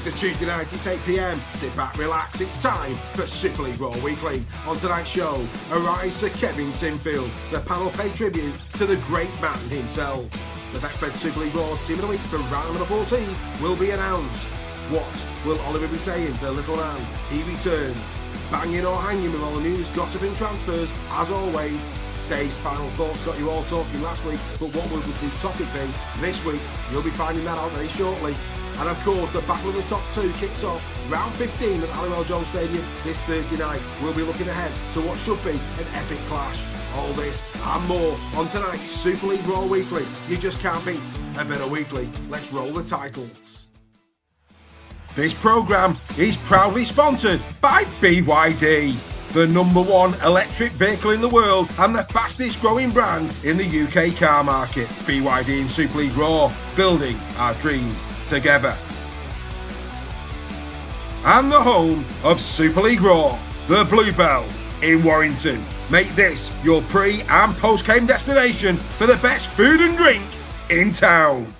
It's a Tuesday night, it's 8 PM. Sit back, relax, it's time for Super League Raw Weekly. On tonight's show, arise Sir Kevin Sinfield. The panel pay tribute to the great man himself. The Betfred Super League Raw Team of the Week for round number 14 will be announced. What will Oliver be saying for the little man? He returns. Banging or hanging with all the news, gossip and transfers, as always. Dave's final thoughts got you all talking last week, but what will the topic be this week? You'll be finding that out very shortly. And of course, the battle of the top two kicks off round 15 at Halliwell Jones Stadium this Thursday night. We'll be looking ahead to what should be an epic clash. All this and more on tonight's Super League Raw Weekly. You just can't beat a better weekly. Let's roll the titles. This programme is proudly sponsored by BYD, the #1 electric vehicle in the world and the fastest growing brand in the UK car market. BYD and Super League Raw, building our dreams together. And the home of Super League Raw, the Bluebell in Warrington. Make this your pre and post game destination for the best food and drink in town.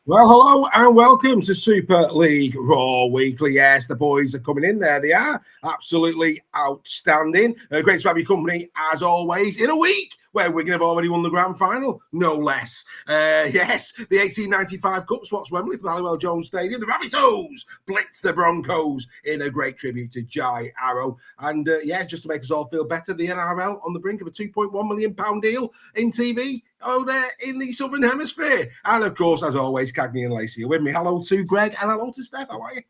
Well, hello and welcome to Super League Raw Weekly. Yes, the boys are coming in. There they are. Absolutely outstanding. Great to have your company, as always, in a week where Wigan have already won the grand final, no less. Yes, the 1895 Cup spots Wembley for the Halliwell Jones Stadium. The Rabbitohs blitz the Broncos in a great tribute to Jai Arrow. And yeah, just to make us all feel better, the NRL on the brink of a £2.1 million deal in TV there in the Southern Hemisphere. And of course, as always, Cagney and Lacey are with me. Hello to Greg and hello to Steph. How are you?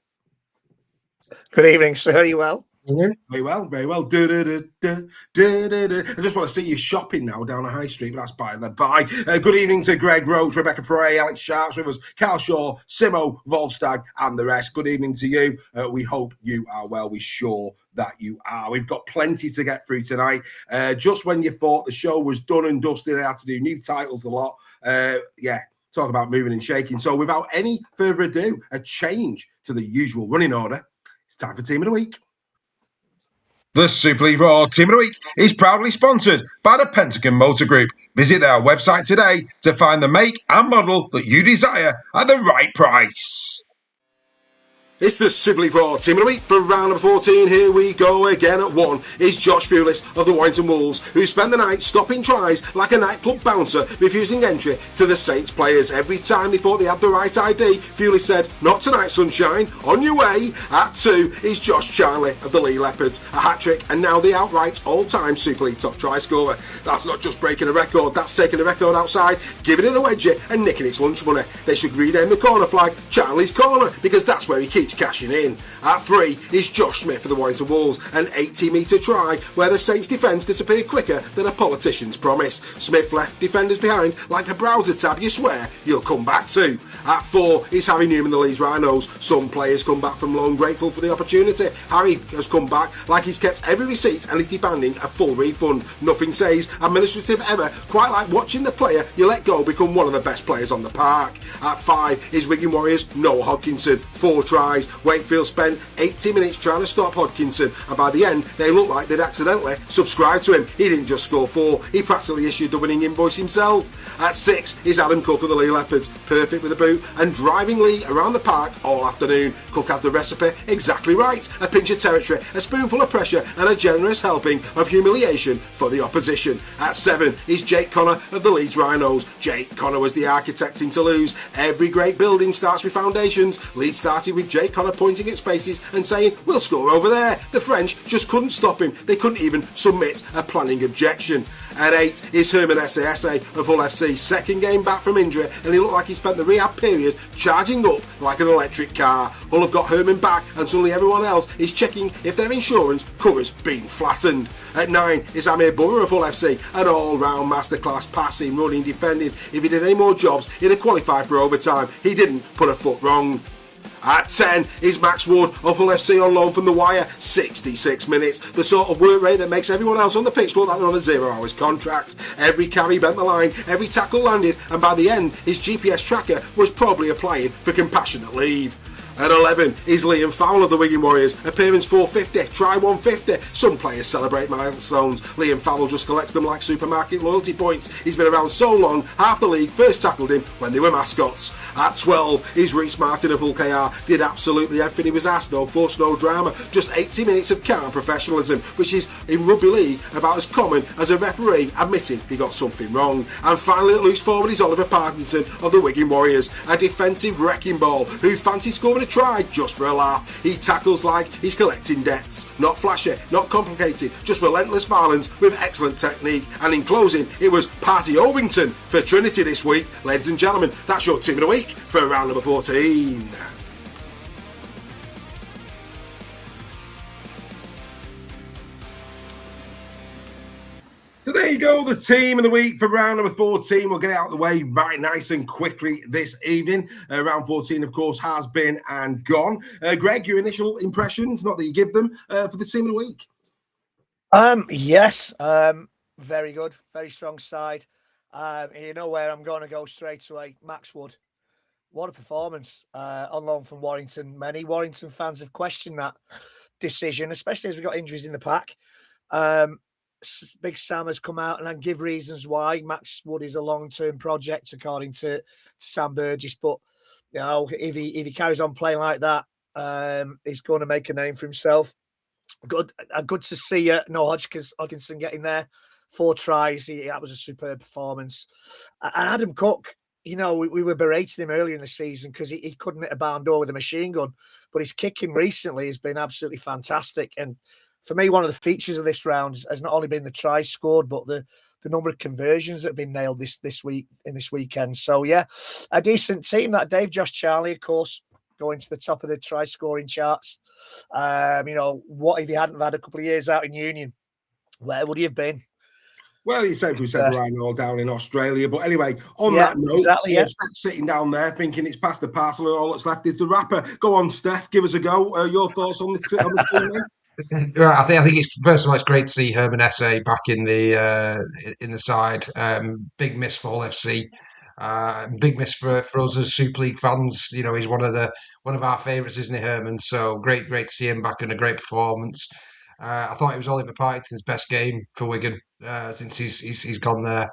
Good evening, sir. Are you well? Very well, very well. I just want to see you shopping now down the high street, but that's by the by. Good evening to Greg Roach, Rebecca Frey, Alex Sharps with us, Carl Shaw, Simo Volstagg, and the rest. Good evening to you. We hope you are well. We're sure that you are. We've got plenty to get through tonight. Just when you thought the show was done and dusted, they had to do new titles a lot. Yeah, talk about moving and shaking. So without any further ado, a change to the usual running order. It's time for Team of the Week. The Super League Raw Team of the Week is proudly sponsored by the Pentagon Motor Group. Visit their website today to find the make and model that you desire at the right price. It's the Sibley Raw Team of the Week from round number 14. Here we go again. At 1 is Josh Fewlis of the Warrington Wolves, who spent the night stopping tries like a nightclub bouncer, refusing entry to the Saints players. Every time they thought they had the right ID, Fewlis said, "Not tonight, sunshine, on your way." At 2 is Josh Charnley of the Lee Leopards, a hat-trick and now the outright all-time Super League top try scorer. That's not just breaking a record, that's taking a record outside, giving it a wedgie and nicking its lunch money. They should rename the corner flag Charnley's Corner, because that's where he keeps cashing in. At 3 is Josh Smith for the Warrington Wolves, an 80-metre try where the Saints defence disappeared quicker than a politician's promise. Smith left defenders behind like a browser tab you swear you'll come back to. At 4 is Harry Newman, the Leeds Rhinos. Some players come back from loan grateful for the opportunity. Harry has come back like he's kept every receipt and is demanding a full refund. Nothing says administrative ever quite like watching the player you let go become one of the best players on the park. At 5 is Wigan Warriors Noah Hodkinson. 4 tries. Wakefield spent 80 minutes trying to stop Hodkinson, and by the end they looked like they'd accidentally subscribed to him. He didn't just score 4, he practically issued the winning invoice himself. At 6 is Adam Cook of the Lee Leopards, perfect with the boot and driving Lee around the park all afternoon. Cook had the recipe exactly right: a pinch of territory, a spoonful of pressure and a generous helping of humiliation for the opposition. At 7 is Jake Connor of the Leeds Rhinos. Jake Connor was the architect in Toulouse. Every great building starts with foundations. Leeds started with Jake Connor pointing at spaces and saying, "We'll score over there." The French just couldn't stop him. They couldn't even submit a planning objection. At 8 is Herman Esse of Hull FC, second game back from injury, and he looked like he spent the rehab period charging up like an electric car. Hull have got Herman back, and suddenly everyone else is checking if their insurance covers being flattened. At 9 is Amir Burra of Hull FC, an all-round masterclass, passing, running, defending. If he did any more jobs, he'd have qualified for overtime. He didn't put a foot wrong. At 10 is Max Wood of Hull FC on loan from the Wire. 66 minutes, the sort of work rate that makes everyone else on the pitch look like they're on a 0 hours contract. Every carry bent the line, every tackle landed, and by the end his GPS tracker was probably applying for compassionate leave. At 11 is Liam Fowler of the Wigan Warriors. Appearance 450, try 150. Some players celebrate milestones. Liam Fowler just collects them like supermarket loyalty points. He's been around so long, half the league first tackled him when they were mascots. At 12 is Reece Martin of Hull KR. Did absolutely everything he was asked, no fuss, no drama. Just 80 minutes of calm professionalism, which is in rugby league about as common as a referee admitting he got something wrong. And finally at loose forward is Oliver Parkinson of the Wigan Warriors, a defensive wrecking ball who fancied scoring a try just for a laugh. He tackles like he's collecting debts. Not flashy, not complicated, just relentless violence with excellent technique. And in closing, it was Party Ovington for Trinity this week. Ladies and gentlemen, that's your team of the week for round number 14. So there you go, the team of the week for round number 14. We'll get it out of the way right nice and quickly this evening. Round 14, of course, has been and gone. Greg, your initial impressions, not that you give them, for the team of the week? Yes, very good, very strong side. You know where I'm going to go straight away. Max Wood. What a performance on loan from Warrington. Many Warrington fans have questioned that decision, especially as we got injuries in the pack. Big Sam has come out and give reasons why. Max Wood is a long-term project, according to Sam Burgess. But you know, if he carries on playing like that, he's going to make a name for himself. Good to see Noah Hodkinson getting there. 4 tries. That was a superb performance. And Adam Cook, you know, we were berating him earlier in the season because he couldn't hit a barn door with a machine gun. But his kicking recently has been absolutely fantastic. And for me, one of the features of this round has not only been the tries scored, but the number of conversions that have been nailed this weekend. So yeah, a decent team that Dave. Josh Charnley, of course, going to the top of the try scoring charts. You know, what if he hadn't had a couple of years out in Union? Where would he have been? Well, he said we said right all down in Australia. But anyway, on that note, exactly, sitting down there thinking it's past the parcel and all that's left is the wrapper. Go on, Steph, give us a go. Your thoughts on the team? I think it's first of all, it's great to see Herman Esse back in the side. Big miss for Hull FC. Big miss for us as Super League fans. You know, he's one of our favourites, isn't he, Herman? So great to see him back in a great performance. I thought it was Oliver Partington's best game for Wigan since he's gone there.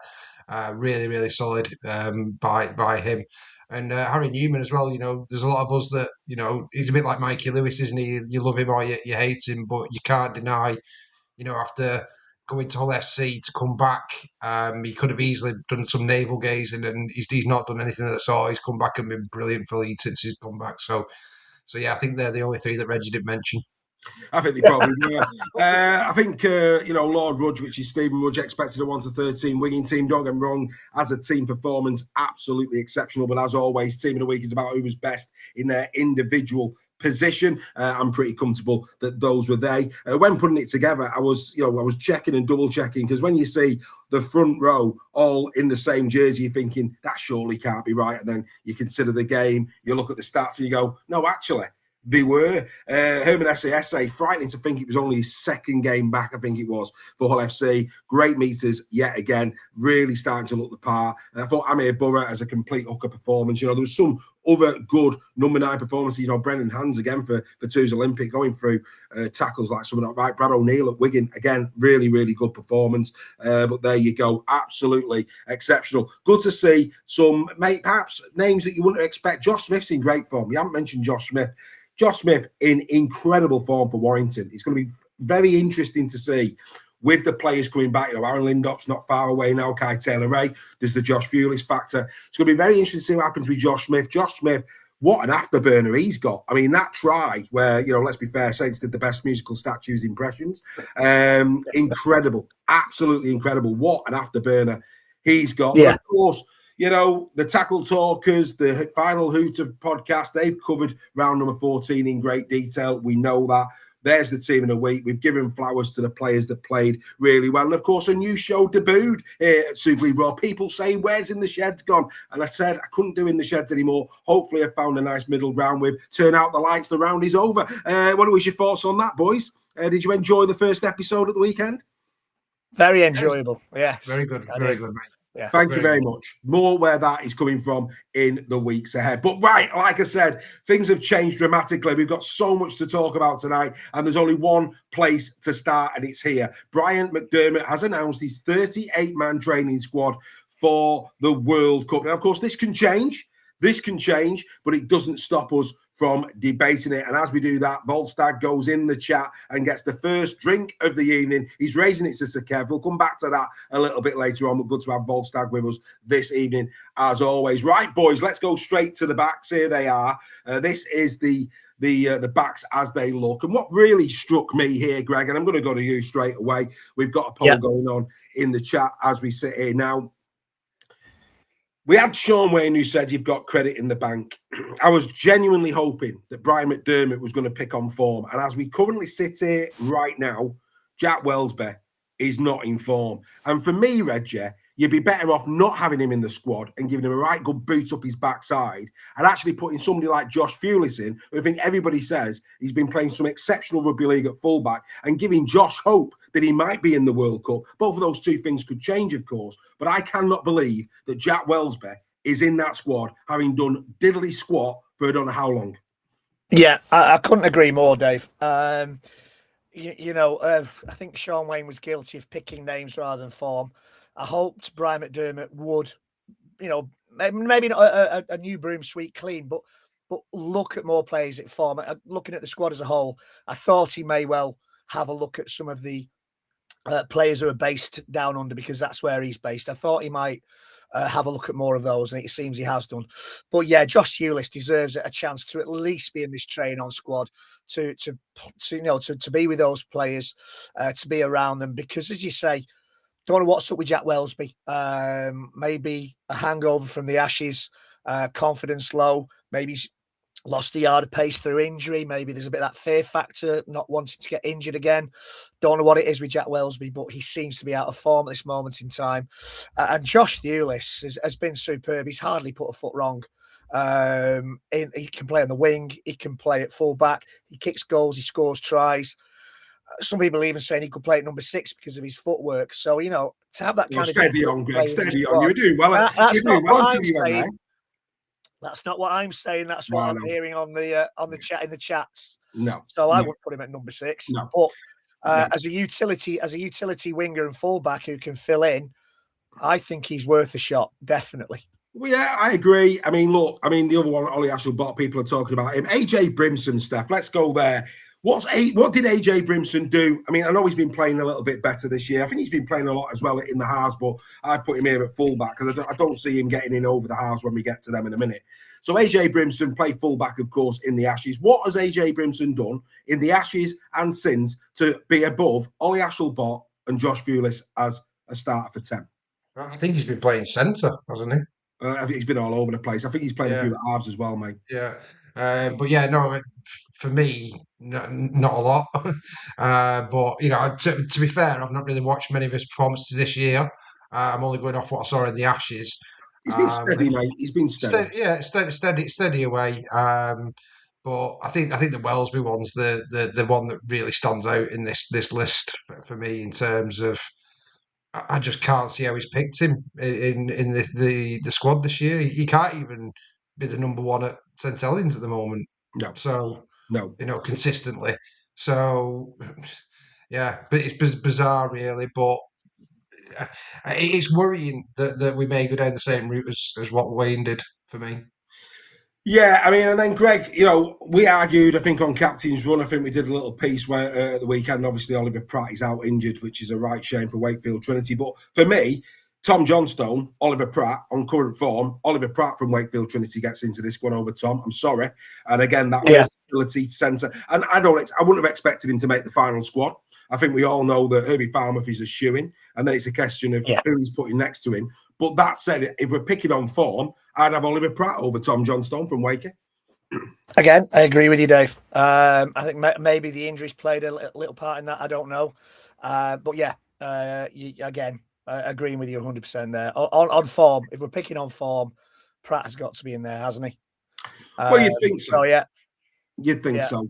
Really solid by him. And Harry Newman as well. There's a lot of us that he's a bit like Mikey Lewis, isn't he? You love him or you hate him, but you can't deny. After going to Hull FC to come back, he could have easily done some navel gazing, and he's not done anything at all. He's come back and been brilliant for Leeds since he's come back. So yeah, I think they're the only three that Reggie didn't mention. I think they probably were. I think, Lord Rudge, which is Stephen Rudge, expected a 1-13 Wigan team. Don't get me wrong, as a team performance, absolutely exceptional. But as always, Team of the Week is about who was best in their individual position. I'm pretty comfortable that those were they. When putting it together, I was checking and double checking, because when you see the front row all in the same jersey, you're thinking that surely can't be right. And then you consider the game, you look at the stats, and you go, no, actually. They were. Herman Esse, frightening to think it was only his second game back, I think it was, for Hull FC. Great meters yet again, really starting to look the part. I thought Amir Burra as a complete hooker performance. There was some other good number 9 performances. Brendan Hands again for Two's Olympic, going through tackles like someone like right. Brad O'Neill at Wigan, again, really, really good performance. But there you go, absolutely exceptional. Good to see some, perhaps names that you wouldn't expect. Josh Smith's in great form. You haven't mentioned Josh Smith. Josh Smith in incredible form for Warrington. It's going to be very interesting to see with the players coming back. Aaron Lindop's not far away now. Kai Taylor-Ray. There's the Josh Fulis factor. It's going to be very interesting to see what happens with Josh Smith. Josh Smith, what an afterburner he's got. I mean, that try where, let's be fair, Saints did the best musical statues impressions. Incredible. Absolutely incredible. What an afterburner he's got. Yeah. But of course, the Tackle Talkers, the Final Hooter podcast, they've covered round number 14 in great detail. We know that. There's the Team of the Week. We've given flowers to the players that played really well. And, of course, a new show debuted here at Super League Raw. People saying, where's In the Sheds gone? And I said, I couldn't do In the Sheds anymore. Hopefully I found a nice middle ground with Turn Out the Lights, the round is over. What was your thoughts on that, boys? Did you enjoy the first episode at the weekend? Very enjoyable. Yeah. Very good. Very good, mate. Yeah, Thank you very much. More where that is coming from in the weeks ahead. But right, like I said, things have changed dramatically. We've got so much to talk about tonight, and there's only one place to start, and it's here. Brian McDermott has announced his 38-man training squad for the World Cup. Now, of course, this can change. But it doesn't stop us from debating it. And as we do that, Volstagg goes in the chat and gets the first drink of the evening. He's raising it to Sir Kev. We'll come back to that a little bit later on. But good to have Volstagg with us this evening, as always. Right, boys, let's go straight to the backs. Here they are. This is the backs as they look. And what really struck me here, Greg, and I'm going to go to you straight away. We've got a poll going on in the chat as we sit here now. We had Sean Wayne who said you've got credit in the bank. I was genuinely hoping that Brian McDermott was going to pick on form. And as we currently sit here right now, Jack Wellesby is not in form. And for me, Reggie, you'd be better off not having him in the squad and giving him a right good boot up his backside and actually putting somebody like Josh Fulis in, who I think everybody says he's been playing some exceptional rugby league at fullback, and giving Josh hope that he might be in the World Cup. Both of those two things could change, of course, but I cannot believe that Jack Wellesby is in that squad, having done diddly squat for I don't know how long. Yeah, I couldn't agree more, Dave. I think Sean Wayne was guilty of picking names rather than form. I hoped Brian McDermott would, maybe not a new broom sweep clean, but look at more players at form. Looking at the squad as a whole, I thought he may well have a look at some of the players who are based down under, because that's where he's based. I thought he might have a look at more of those, and it seems he has done. But yeah, Josh Fulis deserves a chance to at least be in this train-on squad, to be with those players, to be around them, because as you say, don't know what's up with Jack Wellesby. Maybe a hangover from the Ashes, confidence low. Maybe he's lost a yard of pace through injury. Maybe there's a bit of that fear factor, not wanting to get injured again. Don't know what it is with Jack Wellesby, but he seems to be out of form at this moment in time. And Josh Fulis has been superb. He's hardly put a foot wrong. He can play on the wing. He can play at full back. He kicks goals. He scores tries. Some people even saying he could play at number 6 because of his footwork. So, to have that kind of... Steady on, Greg. Steady on. You're doing well. That's not what I'm saying. That's not what I'm saying. That's what I'm hearing on the chat, in the chats. No. So I wouldn't put him at number 6. No. But as a utility winger and fullback who can fill in, I think he's worth a shot, definitely. Well, yeah, I agree. I mean, look, the other one, Ollie Ashelbot, people are talking about him. AJ Brimson, Steph, let's go there. What did AJ Brimson do? I mean, I know he's been playing a little bit better this year. I think he's been playing a lot as well in the halves, but I put him here at fullback because I don't see him getting in over the halves when we get to them in a minute. So AJ Brimson played fullback, of course, in the Ashes. What has AJ Brimson done in the Ashes and since to be above Ollie Ashelbot and Josh Fulis as a starter for 10? I think he's been playing centre, hasn't he? I think he's been all over the place. I think he's played a few at halves as well, mate. Yeah. But yeah, no, for me, not a lot. But, to be fair, I've not really watched many of his performances this year. I'm only going off what I saw in the Ashes. He's been steady, mate. He's been steady. Steady away. But I think the Wellesby one's the one that really stands out in this list for me in terms of I just can't see how he's picked him in the squad this year. He can't even be the number one at St Helens at the moment. No. So no, consistently. So yeah, but it's bizarre, really. But it's worrying that we may go down the same route as what Wayne did for me. Yeah, I mean, and then Greg, we argued, I think, on Captain's Run. I think we did a little piece where at the weekend, obviously, Oliver Pratt is out injured, which is a right shame for Wakefield Trinity. But for me, Tom Johnstone, Oliver Pratt, on current form, Oliver Pratt from Wakefield Trinity gets into this one over Tom. I'm sorry. And again, that versatility centre. And I wouldn't have expected him to make the final squad. I think we all know that Herbie Farmouth is a shoo-in, and then it's a question of who he's putting next to him. But that said, if we're picking on form, I'd have Oliver Pratt over Tom Johnstone from Wakey. Again, I agree with you, Dave. I think maybe the injuries played a little part in that. I don't know. But yeah, agreeing with you 100% there. On form, if we're picking on form, Pratt has got to be in there, hasn't he? Well, you'd think so. Yeah. You'd think so.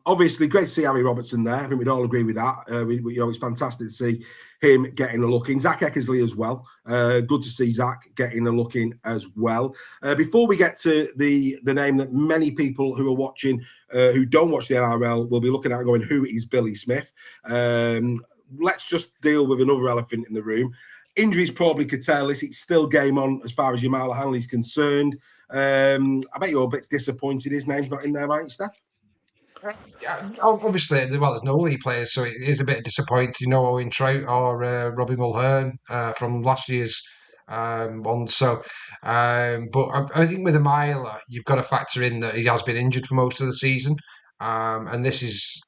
Obviously, great to see Harry Robertson there. I think we'd all agree with that. It's fantastic to see him getting a look in. Zach Eckersley as well. Good to see Zach getting a look in as well. Before we get to the name that many people who are watching, who don't watch the NRL, will be looking at going, who is Billy Smith? Let's just deal with another elephant in the room. Injuries probably could tell us. It's still game on as far as Jamala Hanley's concerned. I bet you're a bit disappointed his name's not in there, aren't you, Steph? Obviously, there's no league players, so it is a bit disappointing. No Owen Trout or Robbie Mulhern from last year's one. So, but I think with Amila, you've got to factor in that he has been injured for most of the season. And this is,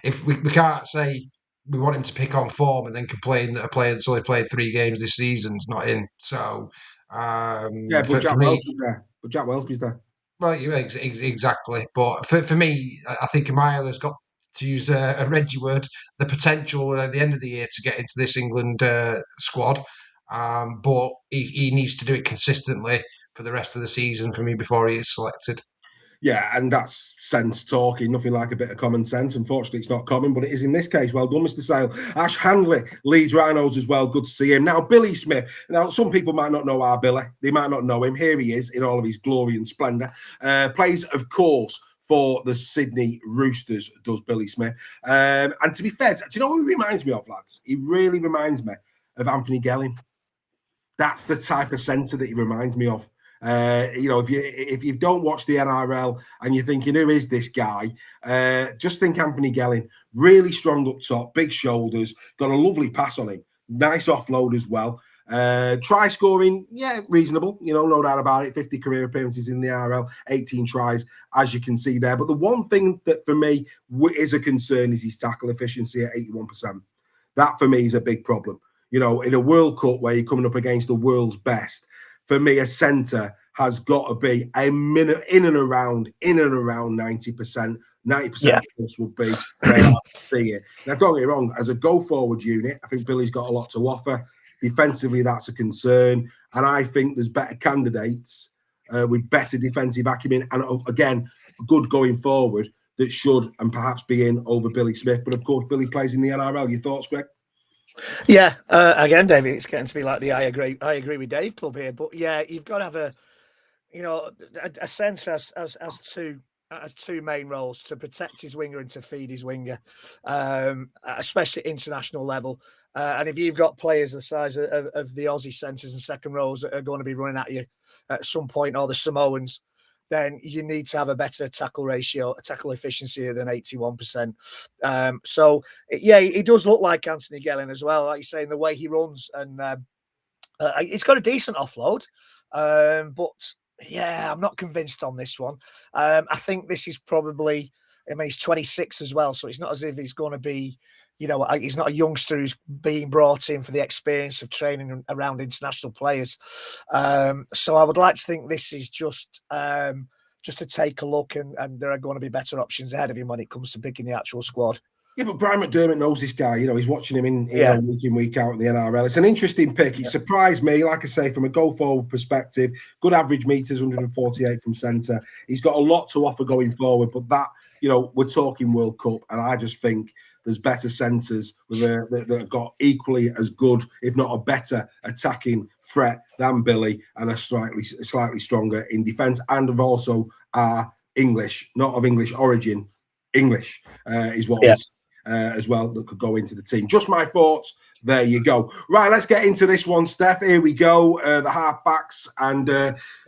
if we can't say we want him to pick on form and then complain that a player that's only played 3 games this season's not in. So, but Jack Wellesby's there. But Jack Wellesby's there. Well, exactly. But for me, I think Amila got, to use a Reggie word, the potential at the end of the year to get into this England squad. But he needs to do it consistently for the rest of the season for me before he is selected. Yeah, and that's sense talking, nothing like a bit of common sense. Unfortunately, it's not common, but it is in this case. Well done, Mr. Sale. Ash Handley, Leeds Rhinos as well. Good to see him. Now, Billy Smith. Now, some people might not know our Billy. They might not know him. Here he is in all of his glory and splendour. Plays, of course, for the Sydney Roosters, does Billy Smith. And to be fair, do you know who he reminds me of, lads? He really reminds me of Anthony Gelling. That's the type of centre that he reminds me of. If you don't watch the NRL and you're thinking, who is this guy? Just think Anthony Gelling. Really strong up top, big shoulders, got a lovely pass on him. Nice offload as well. Try scoring, reasonable. No doubt about it. 50 career appearances in the NRL, 18 tries, as you can see there. But the one thing that for me is a concern is his tackle efficiency at 81%. That for me is a big problem. In a World Cup where you're coming up against the world's best, for me, a centre has got to be a minute in and around 90%. 90% plus would be where I see it. Now, don't get me wrong, as a go-forward unit, I think Billy's got a lot to offer. Defensively, that's a concern. And I think there's better candidates with better defensive acumen. And again, good going forward that should and perhaps be in over Billy Smith. But of course, Billy plays in the NRL. Your thoughts, Greg? Yeah, again, David, it's getting to be like the I agree with Dave club here, but yeah, you've got to have a sense as to has two main roles: to protect his winger and to feed his winger, especially at international level. And if you've got players the size of the Aussie centres and second rows that are going to be running at you at some point, or the Samoans, then you need to have a better tackle ratio, a tackle efficiency than 81%. So, yeah, he does look like Anthony Gelling as well, like you say, in the way he runs. And he's got a decent offload. But, yeah, I'm not convinced on this one. I think this is probably, I mean, he's 26 as well, so it's not as if he's going to be, you know, he's not a youngster who's being brought in for the experience of training around international players. So I would like to think this is just to take a look, and there are going to be better options ahead of him when it comes to picking the actual squad. Yeah, but Brian McDermott knows this guy. You know, he's watching him in week in, week out in the NRL. It's an interesting pick. It surprised me, like I say, from a go-forward perspective. Good average meters, 148 from centre. He's got a lot to offer going forward, but that, you know, we're talking World Cup, and I just think there's better centres that have got equally as good, if not a better, attacking threat than Billy, and are slightly stronger in defence, and have also are English, not of English origin. English is what as well that could go into the team. Just my thoughts. There you go. Right, let's get into this one, Steph. Here we go. The half-backs, and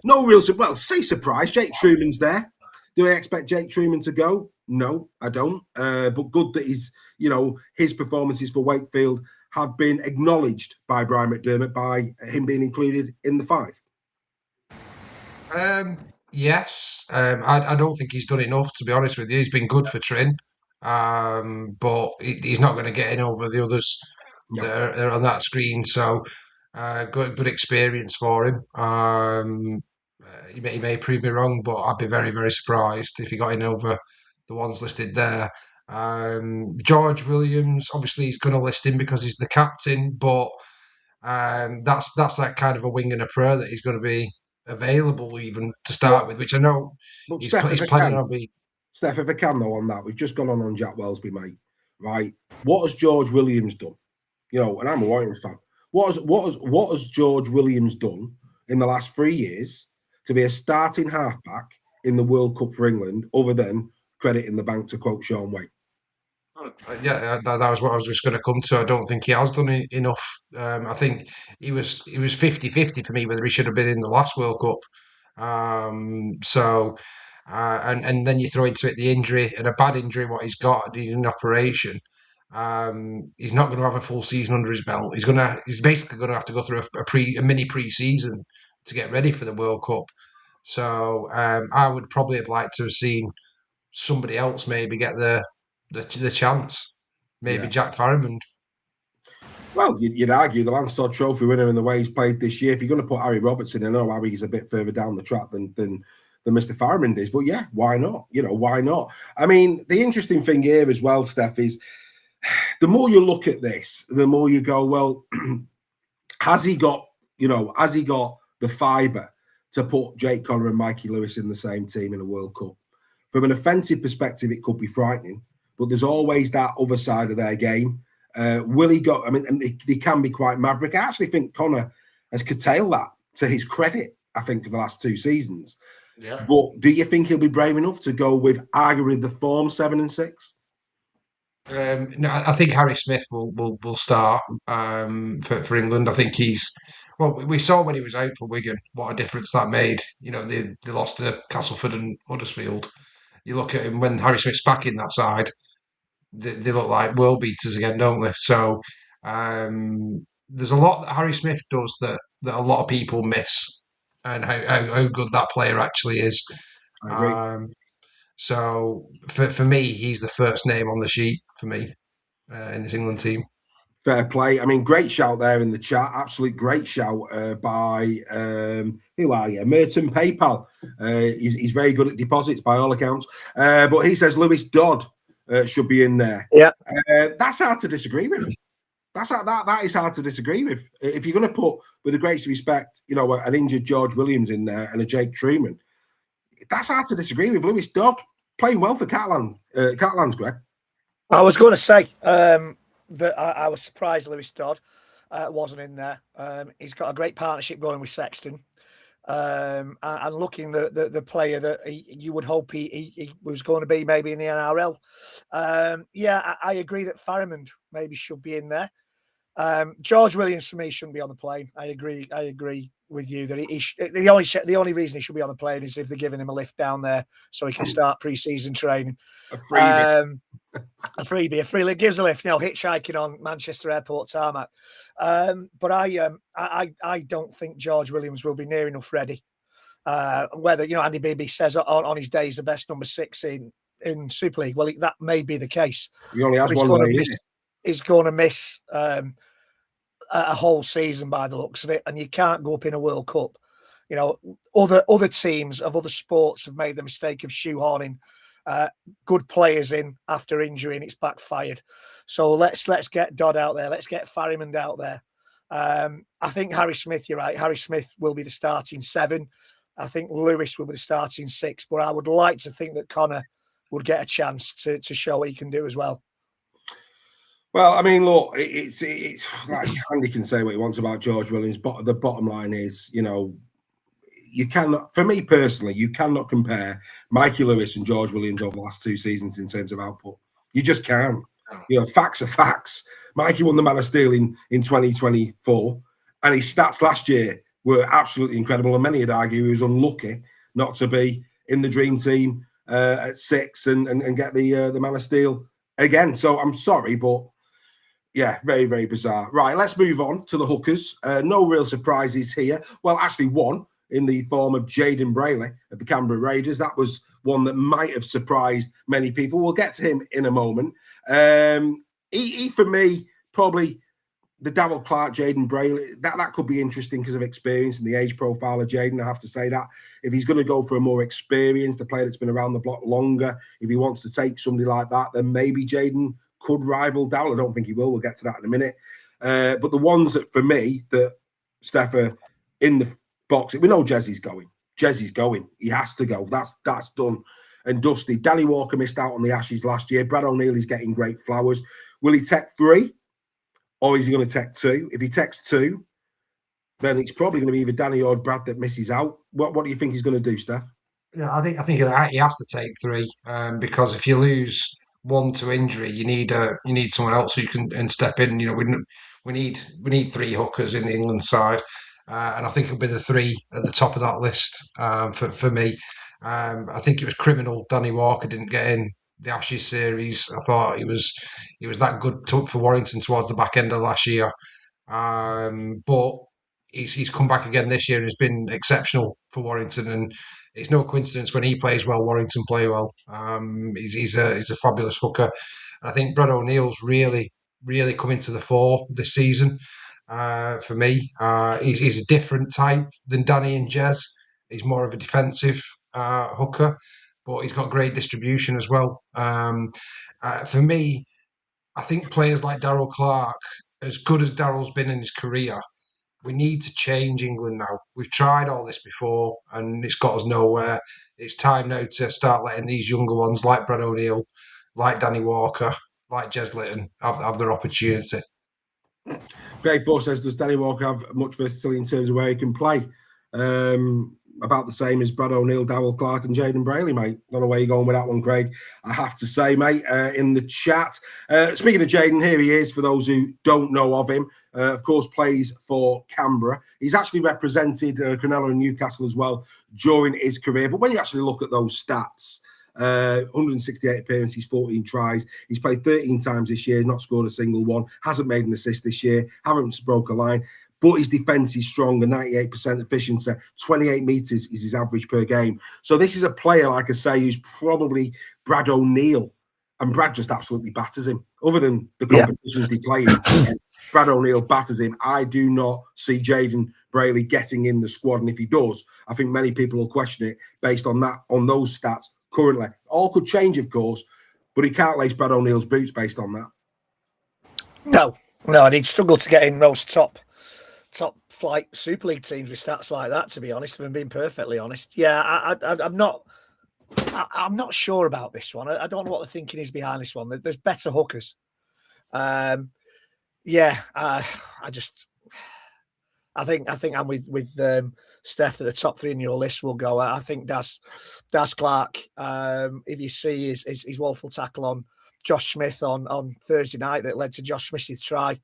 no real, well, say surprise. Jake Truman's there. Do I expect Jake Truman to go? No, I don't. But good that his performances for Wakefield have been acknowledged by Brian McDermott by him being included in the 5. Yes. I don't think he's done enough, to be honest with you. He's been good for Trin, but he's not going to get in over the others that are on that screen. So good experience for him. He may prove me wrong, but I'd be very, very surprised if he got in over the ones listed there. George Williams, obviously, he's going to list him because he's the captain, but that's that kind of a wing and a prayer that he's going to be available even to start with, which I know he's planning on being. Steph, if I can though on that, we've just gone on Jack Wellesby, mate. Right, what has George Williams done? You know, and I'm a Warriors fan. What has George Williams done in the last 3 years to be a starting halfback in the World Cup for England, other than credit in the bank, to quote Sean Wade? Yeah, that was what I was just going to come to. I don't think he has done enough. I think he was 50-50 for me whether he should have been in the last World Cup. And then you throw into it the injury, and a bad injury, what he's got in an operation. He's not going to have a full season under his belt. He's basically going to have to go through a mini pre-season to get ready for the World Cup. So I would probably have liked to have seen somebody else maybe get the chance. Maybe Jack Farrimond. Well, you'd argue the Lansdowne Trophy winner in the way he's played this year. If you're going to put Harry Robertson, I know Harry's a bit further down the track than Mr. Farrimond is, but yeah, why not? You know, why not? I mean, the interesting thing here as well, Steph, is the more you look at this, the more you go, well, has he got the fibre to put Jake Connor and Mikey Lewis in the same team in a World Cup? From an offensive perspective, it could be frightening, but there's always that other side of their game. Will he go? I mean, and they can be quite maverick. I actually think Connor has curtailed that, to his credit, I think, for the last 2 seasons. Yeah. But do you think he'll be brave enough to go with arguably the form 7 and 6? No, I think Harry Smith will start for England. I think we saw when he was out for Wigan what a difference that made. You know, they lost to Castleford and Huddersfield. You look at him when Harry Smith's back in that side, they look like world beaters again, don't they? So there's a lot that Harry Smith does that a lot of people miss, and how good that player actually is. I agree. So for me, he's the first name on the sheet for me in this England team. Fair play. I mean, great shout there in the chat. Absolute great shout by who are you? Merton PayPal. He's very good at deposits by all accounts. But he says Lewis Dodd should be in there. Yeah, that's hard to disagree with. That is hard to disagree with. If you're going to put, with the greatest respect, you know, an injured George Williams in there and a Jake Truman, that's hard to disagree with. Lewis Dodd playing well for Catalans, Greg. I was going to say that I was surprised Lewis Dodd wasn't in there. He's got a great partnership going with Sexton. and looking the player that you would hope he was going to be maybe in the NRL. I agree that Farrimond maybe should be in there. George Williams for me shouldn't be on the plane. I agree with you that the only reason he should be on the plane is if they're giving him a lift down there so he can start pre-season training. A freebie. A freebie. It gives a lift, hitchhiking on Manchester Airport tarmac. But I don't think George Williams will be near enough ready. Whether Andy Beebe says on his day he's the best number 6 in Super League. Well, that may be the case. He only has one leg. He's going to miss a whole season by the looks of it, and you can't go up in a World Cup. Other teams of other sports have made the mistake of shoehorning good players in after injury, and it's backfired. So let's get Dodd out there. Let's get Farrimond out there. I think Harry Smith, you're right. Harry Smith will be the starting 7. I think Lewis will be the starting 6. But I would like to think that Connor would get a chance to show what he can do as well. Well, I mean, look, it's like Andy can say what he wants about George Williams, but the bottom line is, you cannot, for me personally, you cannot compare Mikey Lewis and George Williams over the last 2 seasons in terms of output. You just can't. Facts are facts. Mikey won the Man of Steel in 2024, and his stats last year were absolutely incredible. And many would argue he was unlucky not to be in the dream team at 6 and get the Man of Steel again. So I'm sorry, but yeah, very, very bizarre. Right, let's move on to the hookers. No real surprises here. Well, actually one in the form of Jayden Brayley of the Canberra Raiders. That was one that might have surprised many people. We'll get to him in a moment. He for me, probably the Darryl Clark, Jayden Brayley, that could be interesting because of experience and the age profile of Jayden. I have to say that. If he's going to go for a more experienced, a player that's been around the block longer, if he wants to take somebody like that, then maybe Jayden could rival Darryl. I don't think he will. We'll get to that in a minute. But the ones that, for me, that Steph are in the box, we know Jezzy's going. Jezzy's going. He has to go. That's done and dusty. Danny Walker missed out on the Ashes last year. Brad O'Neill is getting great flowers. Will he take 3? Or is he going to take 2? If he takes 2, then it's probably going to be either Danny or Brad that misses out. What do you think he's going to do, Steph? Yeah, I think he has to take 3 because if you lose one to injury, you need someone else who can step in. We need 3 hookers in the England side, and I think it'll be the 3 at the top of that list for me. I think it was criminal Danny Walker didn't get in the Ashes series. I thought he was that good for Warrington towards the back end of last year, but he's come back again this year and has been exceptional for Warrington. And it's no coincidence when he plays well, Warrington play well. He's a fabulous hooker. And I think Brad O'Neill's really come into the fore this season. For me, he's a different type than Danny and Jez. He's more of a defensive hooker, but he's got great distribution as well. For me, I think players like Darryl Clark, as good as Darryl's been in his career, we need to change England now. We've tried all this before and it's got us nowhere. It's time now to start letting these younger ones like Brad O'Neill, like Danny Walker, like Jez Litton have their opportunity. Greg Force says, does Danny Walker have much versatility in terms of where he can play? About the same as Brad O'Neill, Darryl Clark and Jayden Brayley, mate. Don't know where you're going with that one, Craig. I have to say, mate, in the chat. Speaking of Jayden, here he is, for those who don't know of him. Of course, plays for Canberra. He's actually represented Cronulla and Newcastle as well during his career. But when you actually look at those stats, 168 appearances, 14 tries. He's played 13 times this year, not scored a single one. Hasn't made an assist this year. Haven't broke a line. But his defence is strong, a 98% efficiency. 28 metres is his average per game. So this is a player, like I say, who's probably Brad O'Neill. And Brad just absolutely batters him. Other than the competitions he plays, Brad O'Neill batters him. I do not see Jayden Brayley getting in the squad. And if he does, I think many people will question it based on those stats currently. All could change, of course, but he can't lace Brad O'Neill's boots based on that. No, and he'd struggle to get in most top flight Super League teams with stats like that, to be honest, if I'm being perfectly honest. Yeah, I'm not sure about this one. I don't know what the thinking is behind this one. There's better hookers. I I think I'm with Steph that the top three in your list will go. I think Das Clark. If you see his woeful tackle on Josh Smith on Thursday night that led to Josh Smith's try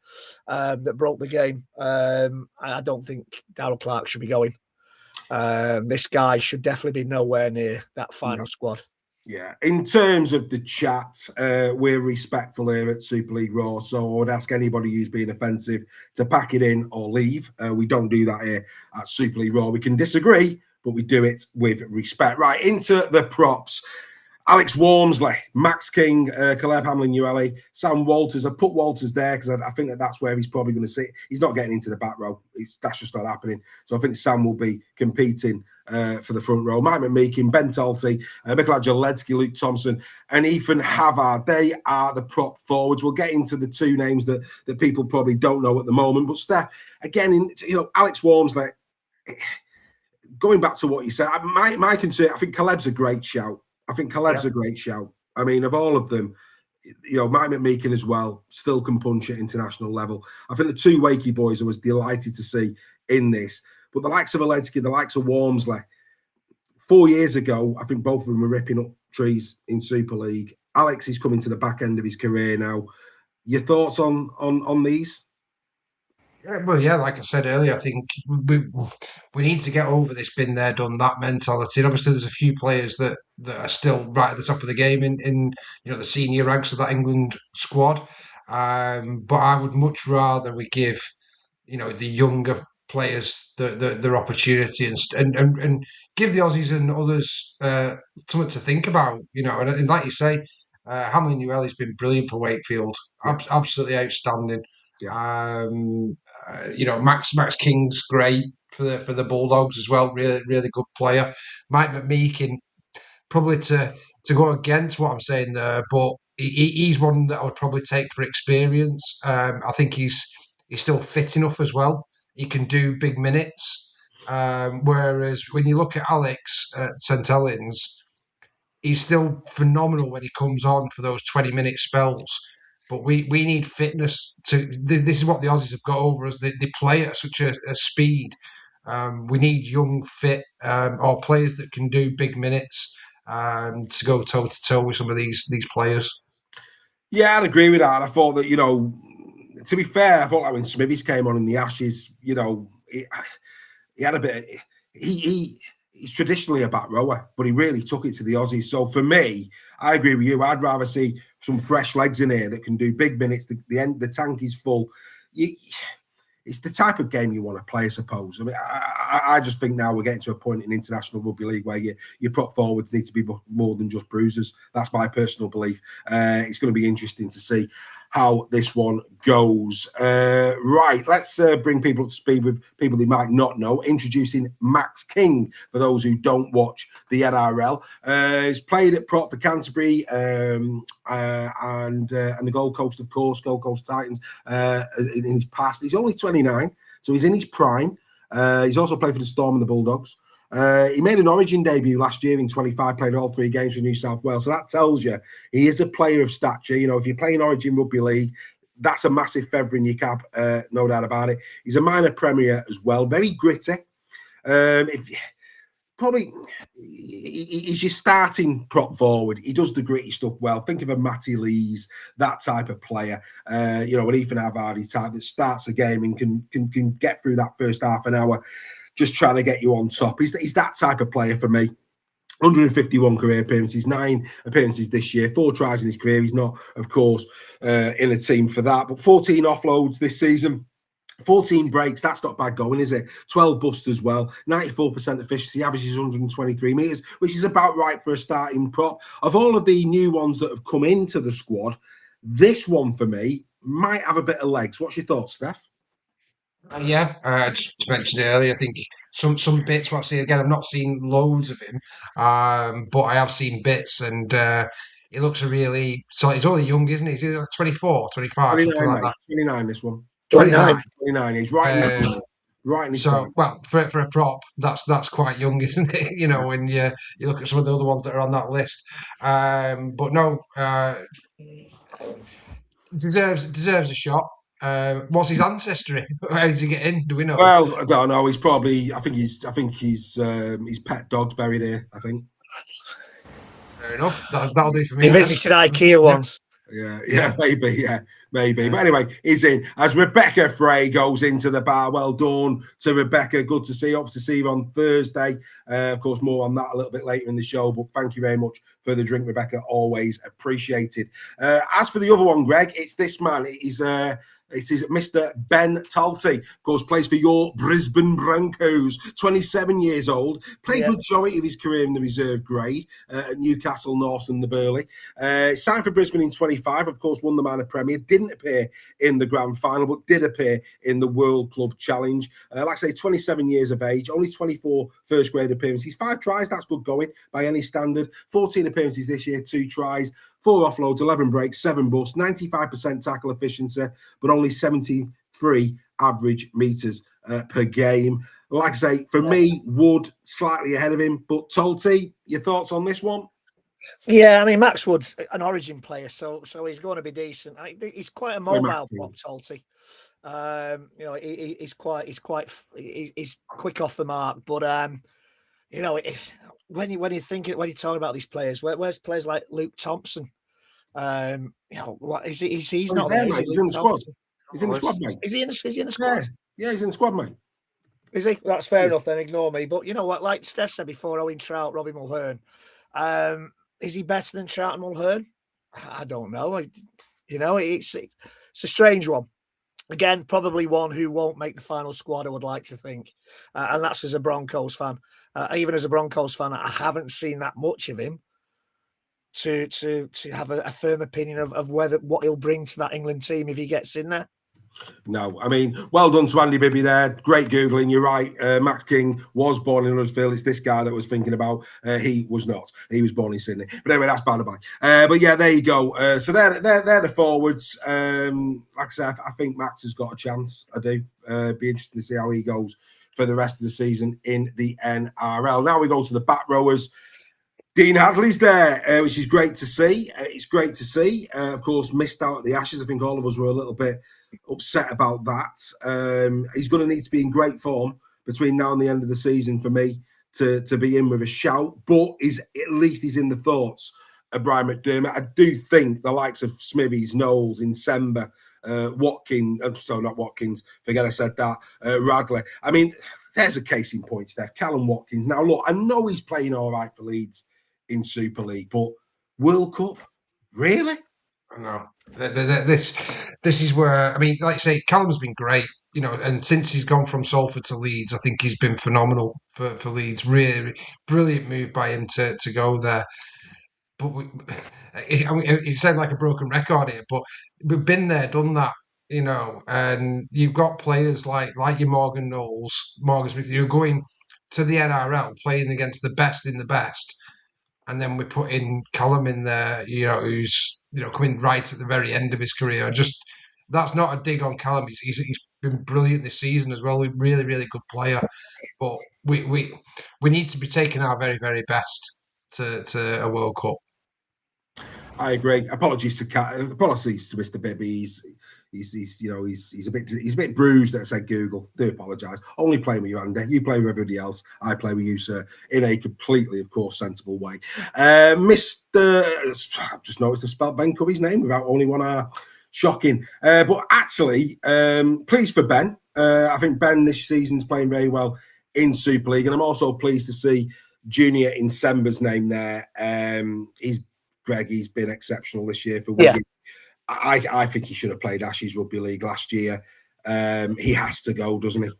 that broke the game. I don't think Darrell Clark should be going. This guy should definitely be nowhere near that final squad. Yeah, in terms of the chat, we're respectful here at Super League Raw, so I would ask anybody who's being offensive to pack it in or leave. We don't do that here at Super League Raw. We can disagree, but we do it with respect. Right, into the props. Alex Walmsley, Max King, Caleb Hamlin-Uele, Sam Walters. I put Walters there because I think that's where he's probably going to sit. He's not getting into the back row. That's just not happening. So I think Sam will be competing for the front row. Mike McMeekin, Ben Talty, Michelangelo Ledsky, Luke Thompson, and Ethan Havard. They are the prop forwards. We'll get into the two names that people probably don't know at the moment. But Steph, again, Alex Walmsley, going back to what you said, my concern, I think Caleb's a great shout. I think Caleb's a great shout. I mean, of all of them, Mike McMeekin as well, still can punch at international level. I think the two Wakey boys I was delighted to see in this. But the likes of Aledsky, the likes of Walmsley, 4 years ago, I think both of them were ripping up trees in Super League. Alex is coming to the back end of his career now. Your thoughts on these? Yeah, like I said earlier, I think we need to get over this been there, done that mentality. And obviously, there's a few players that are still right at the top of the game in the senior ranks of that England squad. But I would much rather we give the younger players their opportunity and give the Aussies and others something to think about. And like you say, Hamlin-Uele has been brilliant for Wakefield, absolutely outstanding. Yeah. Max King's great for the Bulldogs as well. Really, really good player. Mike McMeekin, probably to go against what I'm saying there, but he's one that I would probably take for experience. I think he's still fit enough as well. He can do big minutes. Whereas when you look at Alex at St Helens, he's still phenomenal when he comes on for those 20-minute spells. But we need fitness to. This is what the Aussies have got over us. They play at such a speed. We need young, fit, or players that can do big minutes to go toe to toe with some of these players. Yeah, I'd agree with that. I thought that to be fair, I thought like when Smithies came on in the Ashes, he had a bit. He's traditionally a back rower, but he really took it to the Aussies. So for me, I agree with you. I'd rather see some fresh legs in here that can do big minutes. The tank is full. It's the type of game you want to play, I suppose. I mean, I just think now we're getting to a point in international rugby league where your prop forwards need to be more than just bruisers. That's my personal belief. It's going to be interesting to see how this one goes. Right, let's bring people up to speed with people they might not know. Introducing Max King, for those who don't watch the NRL. He's played at prop for Canterbury and the Gold Coast, of course, Gold Coast Titans in his past. He's only 29, so he's in his prime. He's also played for the Storm and the Bulldogs. He made an Origin debut last year in 25, played all 3 games for New South Wales. So that tells you he is a player of stature. If you're playing Origin Rugby League, that's a massive feather in your cap, no doubt about it. He's a minor premier as well, very gritty. He's your starting prop forward. He does the gritty stuff well. Think of a Matty Lees, that type of player. An Ethan Havardy type that starts a game and can get through that first half an hour just trying to get you on top. He's that type of player for me. 151 career appearances, 9 appearances this year, 4 tries in his career. He's not, of course, in a team for that, but 14 offloads this season. 14 breaks, that's not bad going, is it? 12 busts as well, 94% efficiency, averages 123 metres, which is about right for a starting prop. Of all of the new ones that have come into the squad, this one for me might have a bit of legs. What's your thoughts, Steph? Just mentioned it earlier. I think some bits. What I've seen again, I've not seen loads of him, but I have seen bits, and he looks so he's only young, isn't he? He's like 24, 25, 29, something like that. 29, this one. 29. 29. He's right. Right in his so, well, for a prop, that's quite young, isn't it? When you look at some of the other ones that are on that list. But no, deserves a shot. What's his ancestry? How does he get in? Do we know? Well, I don't know. He's probably. I think his pet dog's buried here. I think. Fair enough. That'll do for me. He visited IKEA once. Yeah, maybe. But anyway, he's in. As Rebecca Frey goes into the bar, well done to Rebecca. Good to see you. Hope to see you on Thursday. Of course, more on that a little bit later in the show. But thank you very much for the drink, Rebecca. Always appreciated. As for the other one, Greg, it's this man. It is Mr. Ben Talty, of course, plays for your Brisbane Broncos, 27 years old, played majority of his career in the reserve grade at Newcastle, North and the Burley. Signed for Brisbane in 25, of course, won the Minor Premier, didn't appear in the grand final, but did appear in the World Club Challenge. Like I say, 27 years of age, only 24 first grade appearances, 5 tries, that's good going by any standard, 14 appearances this year, 2 tries, 4 offloads, 11 breaks, 7 busts, 95% tackle efficiency, but only 73 average meters per game. Like I say, for me, Wood slightly ahead of him. But Talty, your thoughts on this one? Yeah, I mean, Max Wood's an Origin player, so he's going to be decent. He's quite a mobile prop, Talty. He's quick off the mark, but when you're talking about these players, where's players like Luke Thompson? What is he? He's not there. He's in the squad. He's in the squad, mate. Is he in the squad? Yeah, he's in the squad, mate. Is he? That's fair enough. Then ignore me. But you know what? Like Steph said before, Owen Trout, Robbie Mulhern. Is he better than Trout and Mulhern? I don't know. It's a strange one. Again, probably one who won't make the final squad, I would like to think. And that's as a Broncos fan. Even as a Broncos fan, I haven't seen that much of him to have a firm opinion of what he'll bring to that England team if he gets in there. No, I mean, well done to Andy Bibby there. Great Googling. You're right. Max King was born in Huddersfield. It's this guy that was thinking about. He was not. He was born in Sydney. But anyway, that's by the by. But yeah, there you go. So they're the forwards. Like I said, I think Max has got a chance. I do. Be interested to see how he goes for the rest of the season in the NRL. Now we go to the back rowers. Dean Hadley's there, which is great to see. It's great to see. Of course, missed out at the Ashes. I think all of us were a little bit upset about that. He's going to need to be in great form between now and the end of the season for me to be in with a shout. But at least he's in the thoughts of Brian McDermott. I do think the likes of Smithies, Knowles, Insemba, Watkins, not Watkins, forget I said that, Radley. I mean, there's a case in point, Steph. Callum Watkins. Now, look, I know he's playing all right for Leeds in Super League, but World Cup? Really? I know. This is where, I mean, like I say, Callum's been great, and since he's gone from Salford to Leeds, I think he's been phenomenal for Leeds. Really brilliant move by him to go there. But it sounds like a broken record here, but we've been there, done that, and you've got players like your Morgan Knowles, Morgan Smith, you're going to the NRL, playing against the best in the best. And then we put in Callum in there, who's coming right at the very end of his career. That's not a dig on Callum. He's been brilliant this season as well. Really, really good player. But we need to be taking our very, very best to a World Cup. I agree. Apologies to Mr. Bibby. He's a bit bruised that I said Google. Do apologise. Only play with you, Andy. You play with everybody else. I play with you, sir, in a completely, of course, sensible way. I've just noticed I spelled Ben Curry's name without only one R. Shocking. But actually, pleased for Ben. I think Ben this season's playing very well in Super League, and I'm also pleased to see Junior Insemba's name there. He's been exceptional this year for Wigan. I think he should have played Ashes Rugby League last year. He has to go, doesn't he?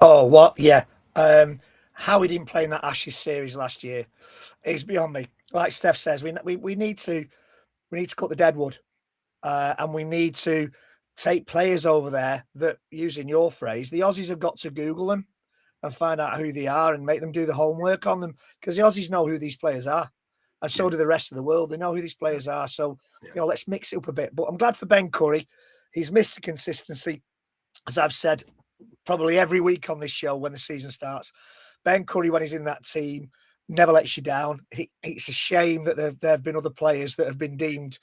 Oh, what? Yeah. How he didn't play in that Ashes series last year is beyond me. Like Steph says, we need to cut the dead wood, and we need to take players over there that, using your phrase, the Aussies have got to Google them and find out who they are and make them do the homework on them, because the Aussies know who these players are. And so do the rest of the world. They know who these players are. So, let's mix it up a bit. But I'm glad for Ben Curry. He's missed the consistency, as I've said, probably every week on this show when the season starts. Ben Curry, when he's in that team, never lets you down. It's a shame that there have been other players that have been deemed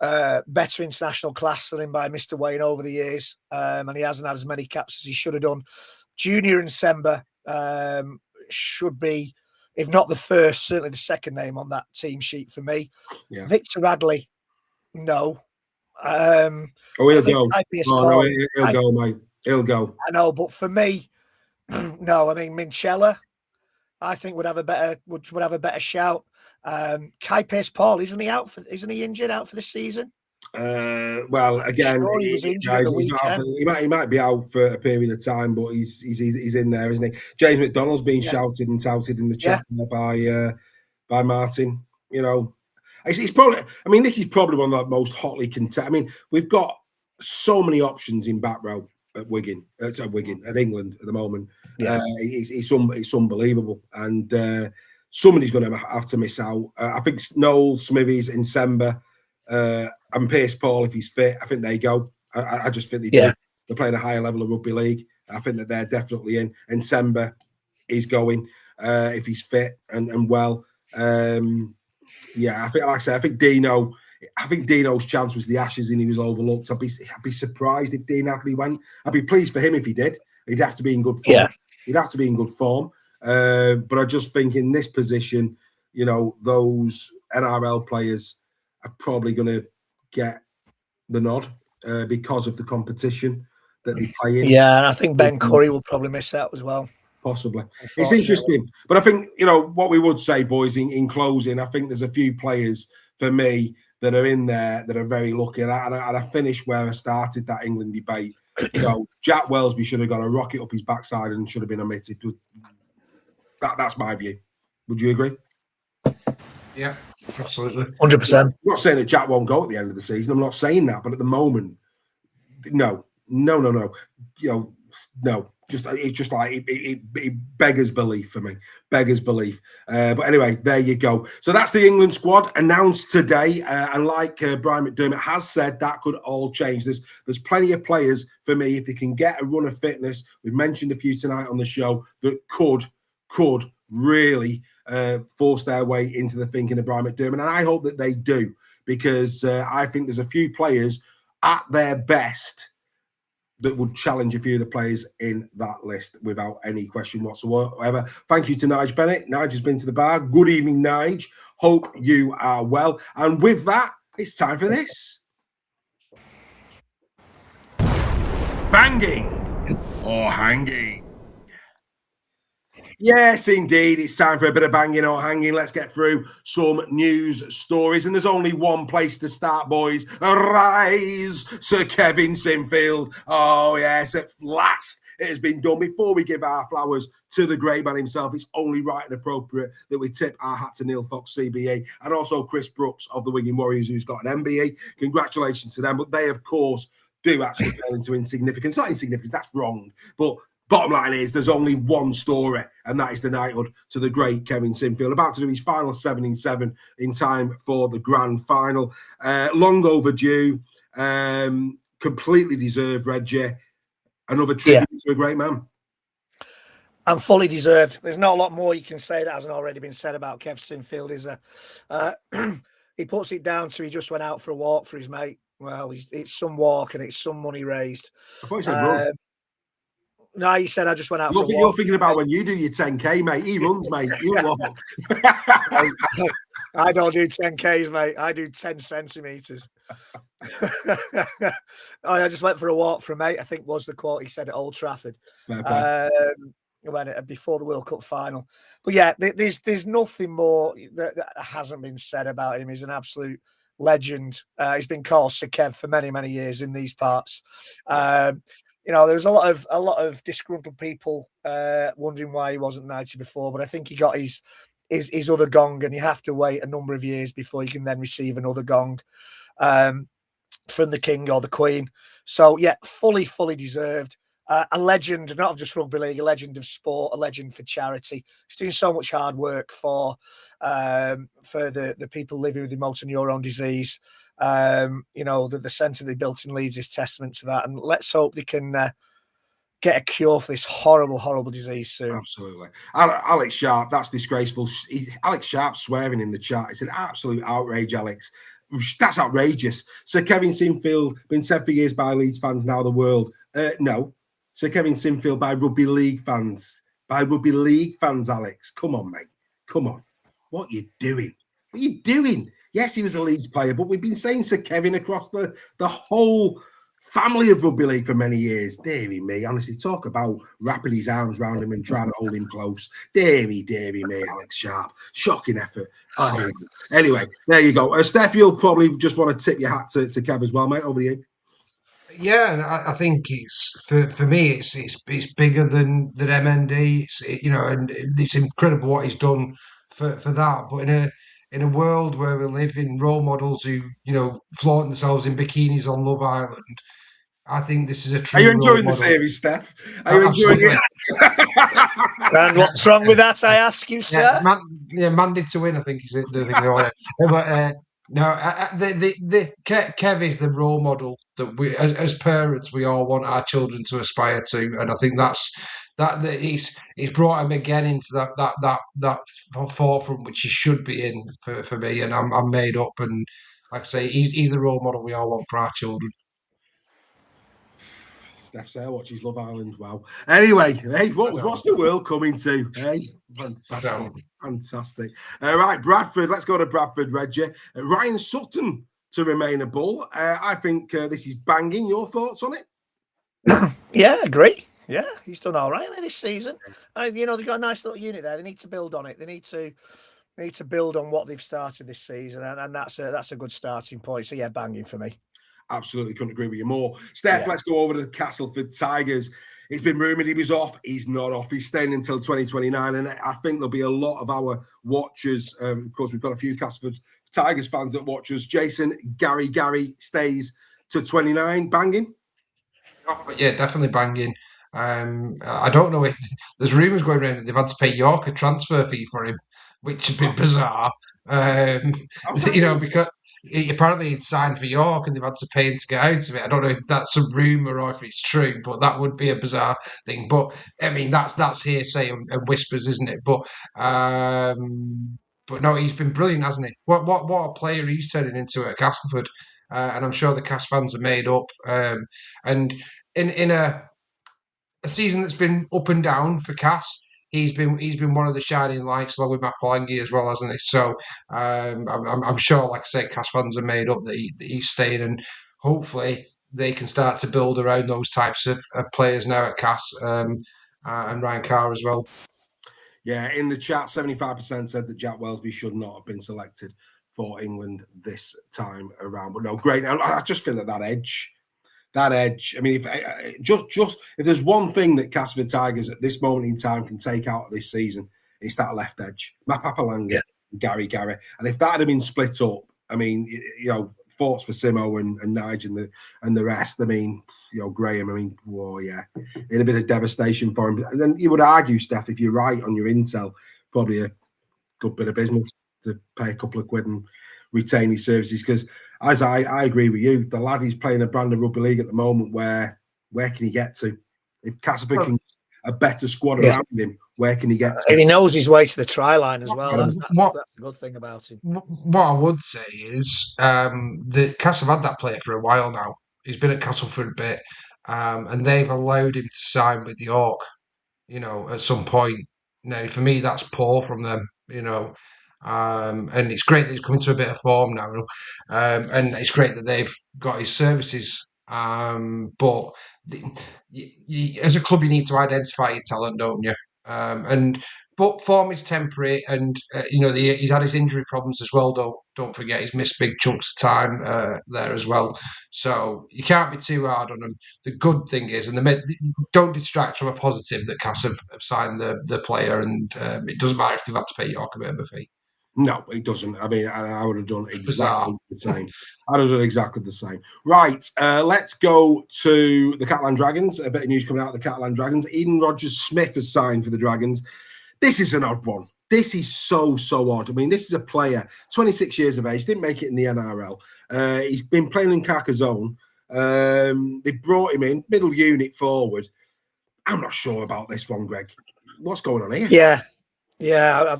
better international class than him by Mr. Wayne over the years, and he hasn't had as many caps as he should have done. Junior and Semba should be, if not the first, certainly the second name on that team sheet for me. Yeah. Victor Radley, no. He'll go. He'll go, mate. He'll go. I know, but for me, no. I mean, Minchella, I think would have a better shout. Kai Pearce-Paul, isn't he injured out for this season? Well, again, sure he was injured at the weekend. He might be out for a period of time, but he's in there, isn't he? James McDonald's been shouted and touted in the chat by Martin. You know, it's probably. I mean, this is probably one of the most hotly contested. I mean, we've got so many options in back row at Wigan, at England at the moment. Yeah. It's unbelievable, and somebody's going to have to miss out. I think Noel, Smithies, and Semba, and Pearce-Paul, if he's fit, I think they go. I just think they do. They're playing a higher level of rugby league. I think that they're definitely in. And Semba is going if he's fit and well. I think, like I said, I think Dino's chance was the Ashes and he was overlooked. I'd be surprised if Dean Hadley went. I'd be pleased for him if he did. He'd have to be in good form. Yeah. He'd have to be in good form. But I just think in this position, you know, those NRL players are probably going to get the nod because of the competition that they play in. Yeah, and I think Ben Curry will probably miss out as well. Possibly. It's interesting. But I think, you know, what we would say, boys, in closing, I think there's a few players for me that are in there that are very lucky. And I finished where I started that England debate. You know, Jack Wellesby should have got a rocket up his backside and should have been omitted. That's my view. Would you agree? Yeah, absolutely. 100%. I'm not saying that Jack won't go at the end of the season. I'm not saying that. But at the moment, no. You know, no. It beggars belief for me. Beggars belief. But anyway, there you go. So that's the England squad announced today. And like Brian McDermott has said, that could all change. There's plenty of players for me, if they can get a run of fitness, we've mentioned a few tonight on the show, that could really force their way into the thinking of Brian McDermott. And I hope that they do, because I think there's a few players at their best that would challenge a few of the players in that list without any question whatsoever. Thank you to Nige Bennett. Nige has been to the bar. Good evening, Nige. Hope you are well. And with that, it's time for this. Banging or hanging? Yes, indeed. It's time for a bit of banging or hanging. Let's get through some news stories. And there's only one place to start, boys. Arise, Sir Kevin Sinfield. Oh, yes, at last it has been done. Before we give our flowers to the great man himself, it's only right and appropriate that we tip our hat to Neil Fox, CBE, and also Chris Brooks of the Wigan Warriors, who's got an MBE. Congratulations to them. But they, of course, do actually fall into insignificance. Not insignificance, that's wrong. But bottom line is there's only one story, and that is the knighthood to the great Kevin Sinfield, about to do his final 7-in-7 in time for the grand final. Long overdue, completely deserved, Reggie. Another tribute to a great man. And fully deserved. There's not a lot more you can say that hasn't already been said about Kev Sinfield. He puts it down to he just went out for a walk for his mate. Well, it's some walk and it's some money raised. I thought he said run. No, he said I just went out for a walk. You're thinking about when you do your 10K, mate. He runs, mate. You walk. I don't do 10Ks, mate. I do 10 centimetres. I just went for a walk for a mate, I think was the quote he said at Old Trafford. Before the World Cup final. But yeah, there's nothing more that hasn't been said about him. He's an absolute legend. He's been called Sir Kev for many, many years in these parts. You know, there's a lot of disgruntled people wondering why he wasn't knighted before, but I think he got his other gong, and you have to wait a number of years before you can then receive another gong from the King or the Queen. So yeah, fully deserved. A legend, not of just rugby league, a legend of sport, a legend for charity. He's doing so much hard work for the people living with motor neuron disease. You know, the centre they built in Leeds is testament to that. And let's hope they can get a cure for this horrible, horrible disease soon. Absolutely. Alex Sharp, that's disgraceful. Alex Sharp swearing in the chat. It's an absolute outrage, Alex. That's outrageous. Sir Kevin Sinfield, been said for years by Leeds fans, now the world. No. Sir Kevin Sinfield by Rugby League fans. By Rugby League fans, Alex. Come on, mate. Come on. What are you doing? What are you doing? Yes, he was a Leeds player, but we've been saying Sir Kevin across the whole family of Rugby League for many years. Deary me. Honestly, talk about wrapping his arms around him and trying to hold him close. Deary me, Alex Sharp. Shocking effort. Oh. Anyway, there you go. Steph, you'll probably just want to tip your hat to Kev as well, mate. Over to you. Yeah, I think it's for me. It's bigger than MND. And it's incredible what he's done for that. But in a world where we live in role models who flaunt themselves in bikinis on Love Island, I think this is a true. Are you enjoying the series, Steph? Are you enjoying it? And what's wrong with that? I ask you, sir. Mandy to win. I think is the thing. But no, Kev is the role model that we, as parents, we all want our children to aspire to, and I think that he's brought him again into that forefront which he should be in for me, and I'm made up, and like I say, he's the role model we all want for our children. Steph Sale watches Love Island. Wow. Anyway, hey, what's the world coming to? Hey, fantastic. Right, Bradford. Let's go to Bradford, Reggie. Ryan Sutton to remain a Bull. I think this is banging. Your thoughts on it? Yeah, agree. Yeah, he's done all right this season. They've got a nice little unit there. They need to build on it. They need to build on what they've started this season, and that's a good starting point. So yeah, banging for me. Absolutely couldn't agree with you more. Steph, Let's go over to the Castleford Tigers. It's been rumoured he was off. He's not off. He's staying until 2029. And I think there'll be a lot of our watchers. Of course, we've got a few Castleford Tigers fans that watch us. Jason, Gary stays to 29. Banging? Yeah, definitely banging. I don't know if there's rumours going around that they've had to pay York a transfer fee for him, which would be bizarre. Because apparently he'd signed for York and they've had to pay him to get out of it. I don't know if that's a rumour or if it's true, but that would be a bizarre thing. But I mean, that's hearsay and whispers, isn't it? But no, he's been brilliant, hasn't he? What a player he's turning into at Castleford, and I'm sure the Cas fans are made up. And in a season that's been up and down for Cas, he's been one of the shining lights along with Mapalangi as well, hasn't he? So I'm sure, like I say, Cas fans are made up that he's staying, and hopefully they can start to build around those types of players now at Cas, and Ryan Carr as well. Yeah, in the chat, 75% said that Jack Welsby should not have been selected for England this time around. But no, great. I just feel that edge. I mean, if there's one thing that Castleford Tigers at this moment in time can take out of this season, it's that left edge. Mapapalanga, Gary. And if that had been split up, I mean, thoughts for Simo and Nige and the rest. I mean, Graham, I mean, it'd have been a devastation for him. And then you would argue, Steph, if you're right on your intel, probably a good bit of business to pay a couple of quid and retain his services, because as I agree with you, the lad is playing a brand of rugby league at the moment where can he get to? If Castleford can a better squad around him, where can he get to? And he knows his way to the try line as well. That's a good thing about him. What I would say is that Castle have had that player for a while now. He's been at Castle for a bit, and they've allowed him to sign with York, at some point. Now, for me, that's poor from them, and it's great that he's coming to a bit of form now, and it's great that they've got his services. But as a club, you need to identify your talent, don't you? But form is temporary, and he's had his injury problems as well. Don't forget he's missed big chunks of time there as well. So you can't be too hard on him. The good thing is, and don't distract from a positive that Cass have signed the player, and it doesn't matter if they've had to pay York a bit of a fee. No, it doesn't. I mean, I would have done exactly the same. I'd have done exactly the same. Right, let's go to the Catalan Dragons. A bit of news coming out of the Catalan Dragons. Eden Rogers-Smith has signed for the Dragons. This is an odd one. This is so odd. I mean, this is a player, 26 years of age, didn't make it in the NRL. He's been playing in Carcassonne. They brought him in, middle unit forward. I'm not sure about this one, Greg. What's going on here? Yeah.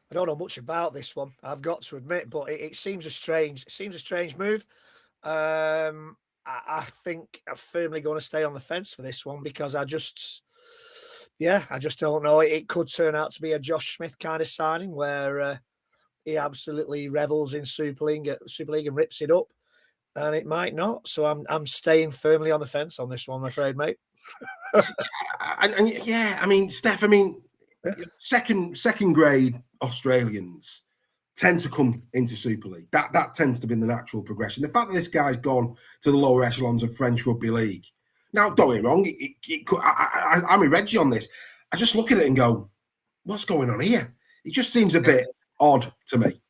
I don't know much about this one, I've got to admit, but it seems a strange move. I think I'm firmly going to stay on the fence for this one because I just don't know. It could turn out to be a Josh Smith kind of signing where he absolutely revels in Super League and rips it up, and it might not. So I'm staying firmly on the fence on this one, I'm afraid, mate. and yeah, I mean, Steph, second grade Australians tend to come into Super League. That tends to be the natural progression. The fact that this guy's gone to the lower echelons of French Rugby League. Now, don't get me wrong, I'm a Reggie on this. I just look at it and go, what's going on here? It just seems a bit odd to me.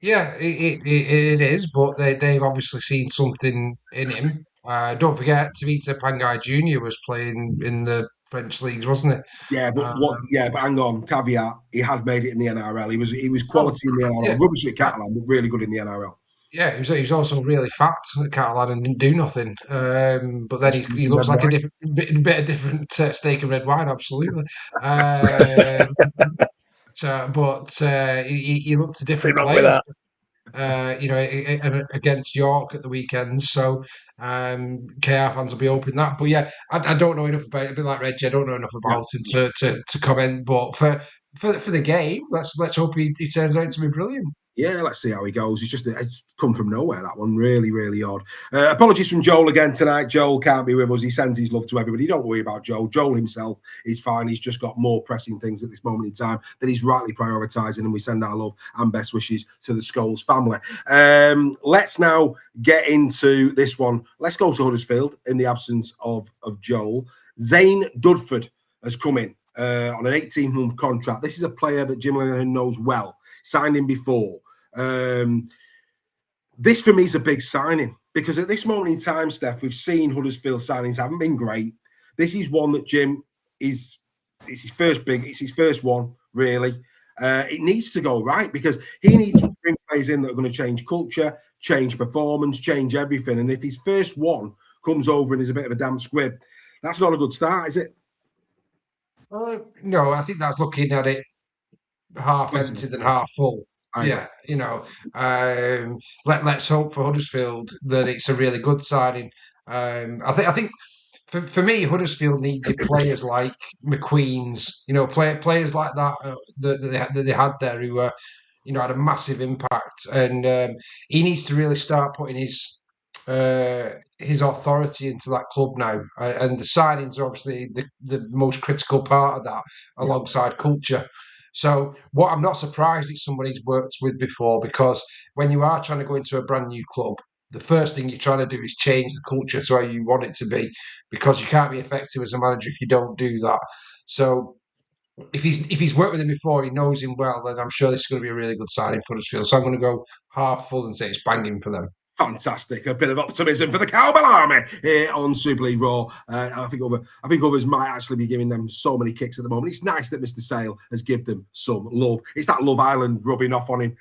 Yeah, it is, but they've obviously seen something in him. Don't forget, Tavita Pangai Jr. was playing in the French leagues, wasn't it? Yeah, but but hang on, caveat: he had made it in the NRL. He was quality in the NRL. Yeah. Rubbish at Catalan, but really good in the NRL. Yeah, he was also really fat at Catalan and didn't do nothing. But then he looks like a bit of different steak and red wine, absolutely. He looked a different player. Against York at the weekend. So KR fans will be hoping that. But yeah, I don't know enough about it. A bit like Reggie, I don't know enough about him to comment. But for the game, let's hope he turns out to be brilliant. Yeah, let's see how he goes. It's come from nowhere, that one. Really, really odd. Apologies from Joel again tonight. Joel can't be with us. He sends his love to everybody. Don't worry about Joel. Joel himself is fine. He's just got more pressing things at this moment in time that he's rightly prioritising, and we send our love and best wishes to the Scholes family. Let's now get into this one. Let's go to Huddersfield in the absence of Joel. Zane Dudford has come in on an 18-month contract. This is a player that Jim Linehan knows well. Signed him before. This for me is a big signing because at this moment in time, Steph, we've seen Huddersfield signings haven't been great. This is one that Jim it's his first one, really. It needs to go right because he needs to bring players in that are going to change culture, change performance, change everything. And if his first one comes over and is a bit of a damp squib, that's not a good start, is it? No, I think that's looking at it half empty than half full. Yeah, let's hope for Huddersfield that it's a really good signing. I think for me, Huddersfield needed players like McQueen's, players like that that they had there who were, had a massive impact, and he needs to really start putting his authority into that club now, and the signings are obviously the most critical part of that, alongside culture. So what I'm not surprised it's somebody he's worked with before, because when you are trying to go into a brand new club, the first thing you're trying to do is change the culture to how you want it to be, because you can't be effective as a manager if you don't do that. So if he's worked with him before, he knows him well, then I'm sure this is going to be a really good signing for Huddersfield. So I'm going to go half full and say it's banging for them. Fantastic. A bit of optimism for the Cowbell Army here on Super League Raw. I think others might actually be giving them so many kicks at the moment. It's nice that Mr. Sale has given them some love. It's that Love Island rubbing off on him.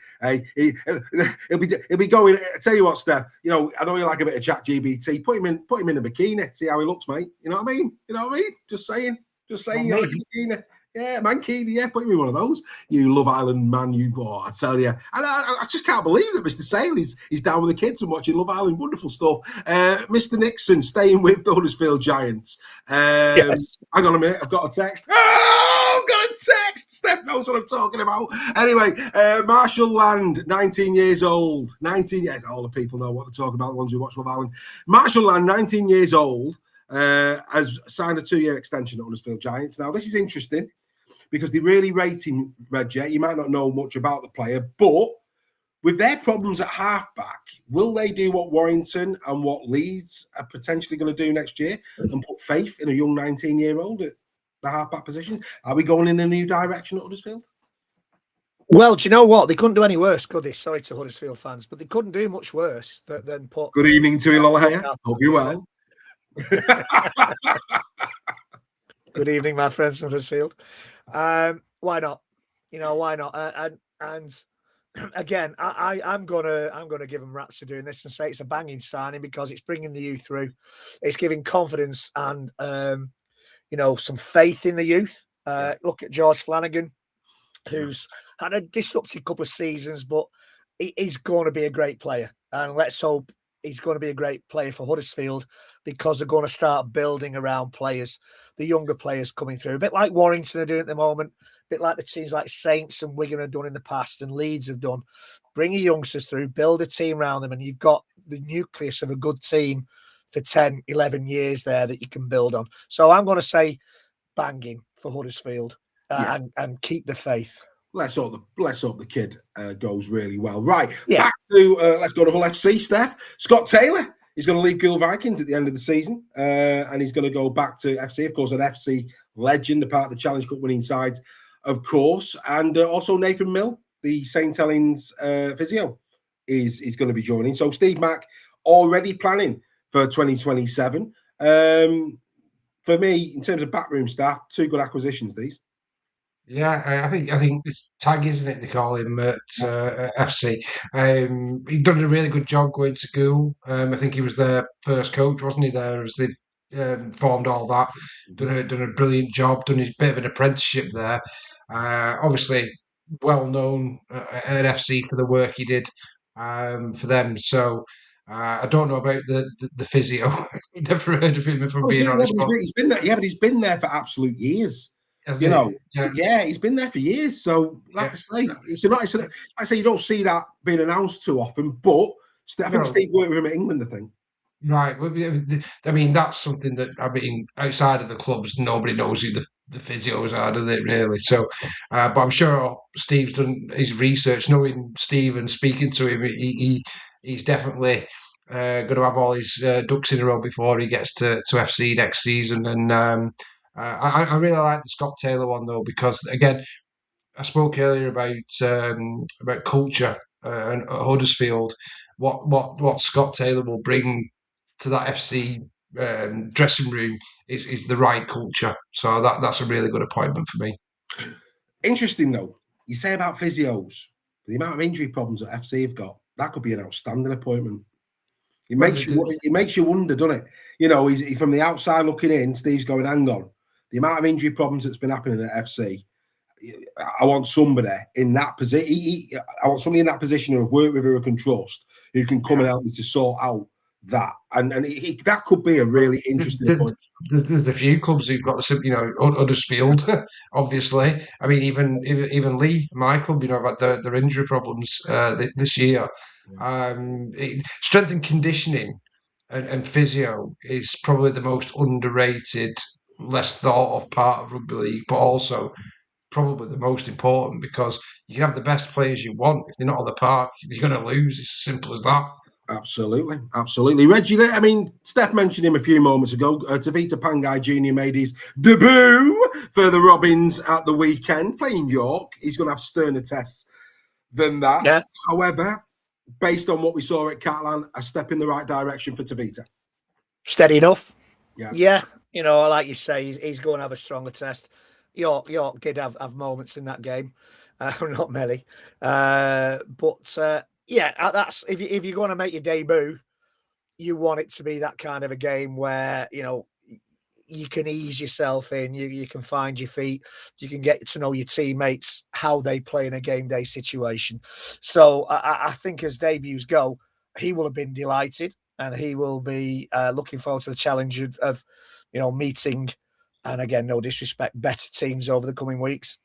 He'll be going. I tell you what, Steph. I know you like a bit of ChatGPT. Put him in a bikini. See how he looks, mate. You know what I mean? Just saying. You like a bikini. Yeah, Mankini, yeah, put me in one of those. You Love Island man, I tell you. And I just can't believe that Mr. Sale is down with the kids and watching Love Island. Wonderful stuff. Mr. Nixon staying with the Huddersfield Giants. Yes. Hang on a minute, I've got a text. Oh, I've got a text. Steph knows what I'm talking about. Anyway, Marshall Land, 19 years old. 19 years, all the people know what they're talking about, the ones who watch Love Island. Marshall Land, 19 years old, has signed a 2-year extension at Huddersfield Giants. Now, this is interesting, because they really rate him, Reggie. You might not know much about the player, but with their problems at halfback, will they do what Warrington and what Leeds are potentially going to do next year and put faith in a young 19-year-old at the halfback position? Are we going in a new direction at Huddersfield? Well, do you know what? They couldn't do any worse, could they? Sorry to Huddersfield fans, but they couldn't do much worse than put... Good evening to Ilola. Hope you're well. Good evening, my friends from Huddersfield. Why not? Why not? And again, I'm gonna give them raps for doing this and say it's a banging signing, because it's bringing the youth through, it's giving confidence, and some faith in the youth. Look at George Flanagan, who's had a disrupted couple of seasons, but he's going to be a great player. And let's hope he's going to be a great player for Huddersfield, because they're going to start building around players, the younger players coming through, a bit like Warrington are doing at the moment, a bit like the teams like Saints and Wigan have done in the past and Leeds have done. Bring your youngsters through, build a team around them, and you've got the nucleus of a good team for 10, 11 years there that you can build on. So I'm going to say banging for Huddersfield and keep the faith. Let's hope the kid goes really well. Right, back to let's go to Hull FC, Steph. Scott Taylor is going to leave Gould Vikings at the end of the season, and he's going to go back to FC. Of course, an FC legend, a part of the Challenge Cup winning sides, of course, and also Nathan Mill, the St Helens physio, is going to be joining. So Steve Mack already planning for 2027. For me, in terms of backroom staff, 2 good acquisitions. These. Yeah, I think it's Tag, isn't it? They call him at FC. He'd done a really good job going to Gould. I think he was their first coach, wasn't he? There as they formed all that. Done a brilliant job. Done a bit of an apprenticeship there. Obviously, well known at FC for the work he did for them. So. I don't know about the physio. Never heard of him, if I'm being honest. He's been there. Yeah, but he's been there for absolute years. He's been there for years. So, like I say, you don't see that being announced too often. But I think Steve worked with him at England, I think. Right. I mean, that's something that, outside of the clubs, nobody knows who the physios are, do they, really? So, but I'm sure Steve's done his research. Knowing Steve and speaking to him, he's definitely going to have all his ducks in a row before he gets to FC next season. And I really like the Scott Taylor one, though, because, again, I spoke earlier about culture and Huddersfield. What Scott Taylor will bring to that FC dressing room is the right culture. So that's a really good appointment for me. Interesting, though. You say about physios, the amount of injury problems that FC have got, that could be an outstanding appointment. It makes you wonder, doesn't it? He's from the outside looking in. Steve's going, hang on. The amount of injury problems that's been happening at FC, I want somebody in that position. I want somebody in that position who I've worked with, who I can trust, who can come and help me to sort out that. And that could be a really interesting point. There's a few clubs who've got Huddersfield, obviously. I mean, even Lee, my club, have had their injury problems this year. Strength and conditioning and physio is probably the most underrated, less thought of part of rugby league, but also probably the most important, because you can have the best players you want. If they're not on the park, you're going to lose. It's as simple as that. Absolutely. Reggie, I mean, Steph mentioned him a few moments ago. Tavita Pangai Jr. made his debut for the Robins at the weekend, playing York. He's going to have sterner tests than that. Yeah. However, based on what we saw at Catalan, a step in the right direction for Tavita. Steady enough. Yeah. Like you say, he's going to have a stronger test. York did have moments in that game, not many, but that's if you're going to make your debut, you want it to be that kind of a game where you can ease yourself in, you can find your feet, you can get to know your teammates, how they play in a game day situation. So I think as debuts go, he will have been delighted, and he will be looking forward to the challenge of meeting. And again, no disrespect, better teams over the coming weeks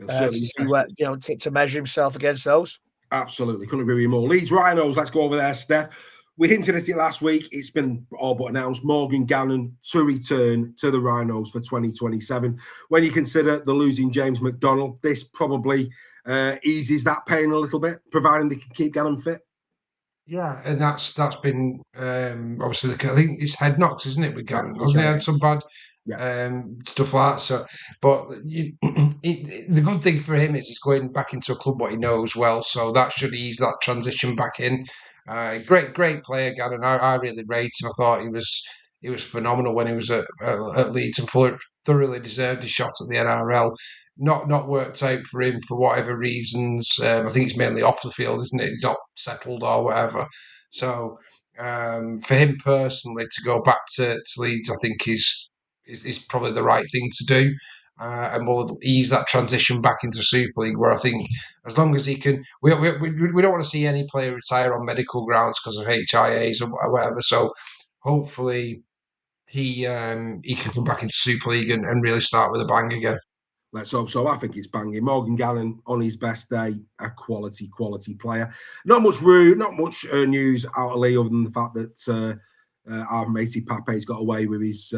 to see where, to measure himself against those. Absolutely. Couldn't agree with you more. Leeds Rhinos, let's go over there, Steph. We hinted at it last week. It's been all but announced. Morgan Gannon to return to the Rhinos for 2027. When you consider the losing James McDonald, this probably eases that pain a little bit, providing they can keep Gannon fit. Yeah, and that's been obviously, I think it's head knocks, isn't it, with Gannon? Hasn't he had some bad stuff like that? So, but the good thing for him is he's going back into a club what he knows well, so that should ease that transition back in. Great player, Gannon. I really rate him. I thought he was phenomenal when he was at Leeds, and thoroughly deserved his shot at the NRL. Not worked out for him for whatever reasons. I think it's mainly off the field, isn't it? He's not settled or whatever. So for him personally to go back to Leeds, I think is is probably the right thing to do. And will ease that transition back into Super League, where I think as long as he can, we don't want to see any player retire on medical grounds because of HIAs or whatever. So hopefully he can come back into Super League and really start with a bang again. Let's hope so. I think it's banging. Morgan Gannon on his best day, a quality player. Not much news out of Lee other than the fact that our matey Pape's got away with his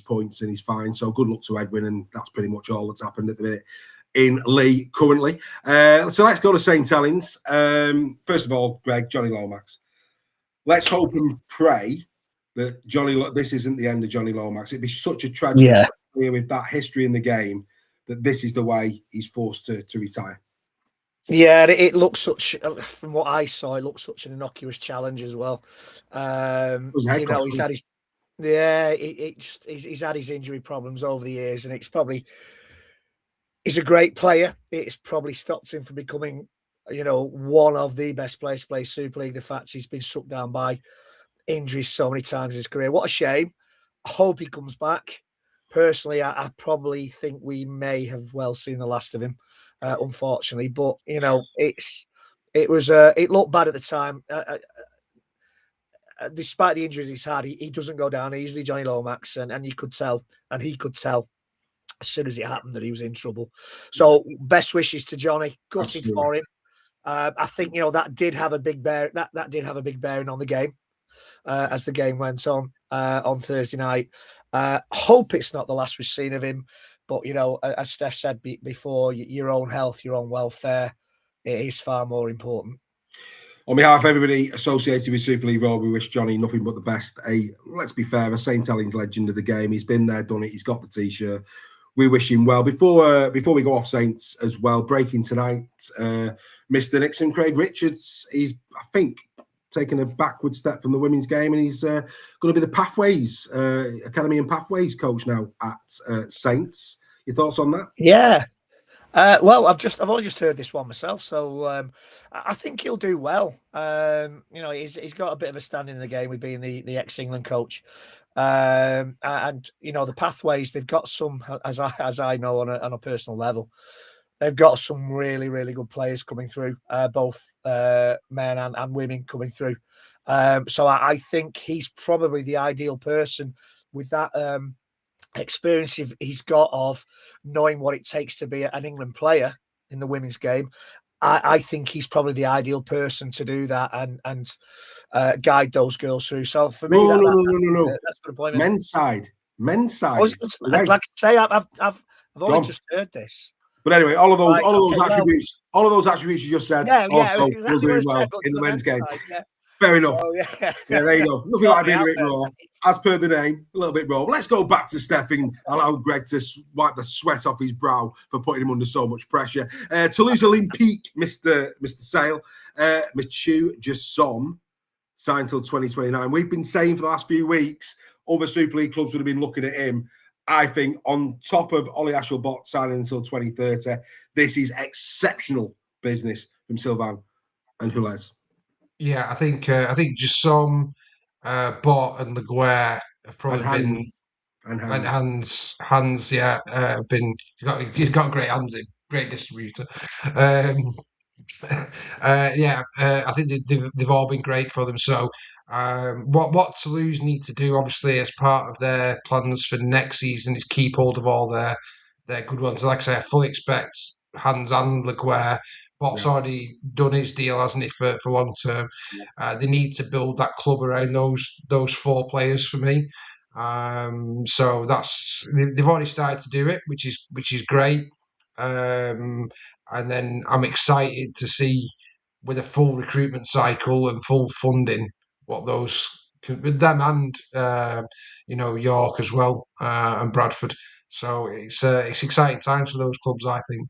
points and he's fine. So good luck to Edwin, and that's pretty much all that's happened at the minute in Lee currently. So let's go to St. Helens. First of all, Greg, Johnny Lomax. Let's hope and pray that this isn't the end of Johnny Lomax. It'd be such a tragedy with that history in the game that this is the way he's forced to retire. Yeah, it looks such, from what I saw, it looks such an innocuous challenge as well. He's had his, he's had his injury problems over the years, and he's a great player. It's probably stopped him from becoming, one of the best players to play Super League. The fact he's been struck down by injuries so many times in his career. What a shame. I hope he comes back. Personally, I probably think we may have well seen the last of him, unfortunately. But it looked bad at the time. Despite the injuries he's had, he doesn't go down easily, Johnny Lomax, and you could tell, and he could tell as soon as it happened that he was in trouble. So best wishes to Johnny. Gutted for him. I think that did have a big bearing. That did have a big bearing on the game as the game went on Thursday night. Hope it's not the last we've seen of him, but as Steph said before, your own health, your own welfare, it is far more important. On behalf of everybody associated with Super League Road, we wish Johnny nothing but the best. Let's be fair, a St. Helens legend of the game. He's been there, done it. He's got the t-shirt. We wish him well. Before we go off Saints as well, breaking tonight, Mr. Nixon, Craig Richards, he's, I think, taken a backward step from the women's game, and he's going to be the Pathways Academy and Pathways coach now at Saints. Your thoughts on that? Yeah. Well, I've only just heard this one myself, so I think he'll do well. He's got a bit of a standing in the game with being the ex-England coach, and the Pathways, they've got some, as I know on a personal level. They've got some really, really good players coming through, both men and women coming through. So I think he's probably the ideal person with that experience he's got of knowing what it takes to be an England player in the women's game. I think he's probably the ideal person to do that and guide those girls through. So for me, no. That's a good appointment. Men's side. Like I say, I've only just heard this. But anyway, all of those attributes you just said, exactly will do well in the men's game. Yeah. Fair enough. Oh, yeah. There you go. Nothing like being a bit raw. As per the name, a little bit raw. Let's go back to Steph and allow Greg to wipe the sweat off his brow for putting him under so much pressure. Toulouse Olympique, Mr. Sale, Michu Jasson, signed till 2029. We've been saying for the last few weeks, other Super League clubs would have been looking at him. I think on top of Ollie Ashelbot signing until 2030, this is exceptional business from Sylvain and Hulez. Yeah, I think Jasson, Bott, and Laguerre have probably been hands. Yeah, been he's got great hands in, great distributor. I think they've all been great for them. So, what Toulouse need to do, obviously, as part of their plans for next season, is keep hold of all their good ones. Like I say, I fully expect Hans and Laguerre. Bott's already done his deal, hasn't he, for long term? They need to build that club around those four players for me. So they've already started to do it, which is great. And then I'm excited to see, with a full recruitment cycle and full funding, what those with them and York as well and Bradford. So it's exciting times for those clubs, I think.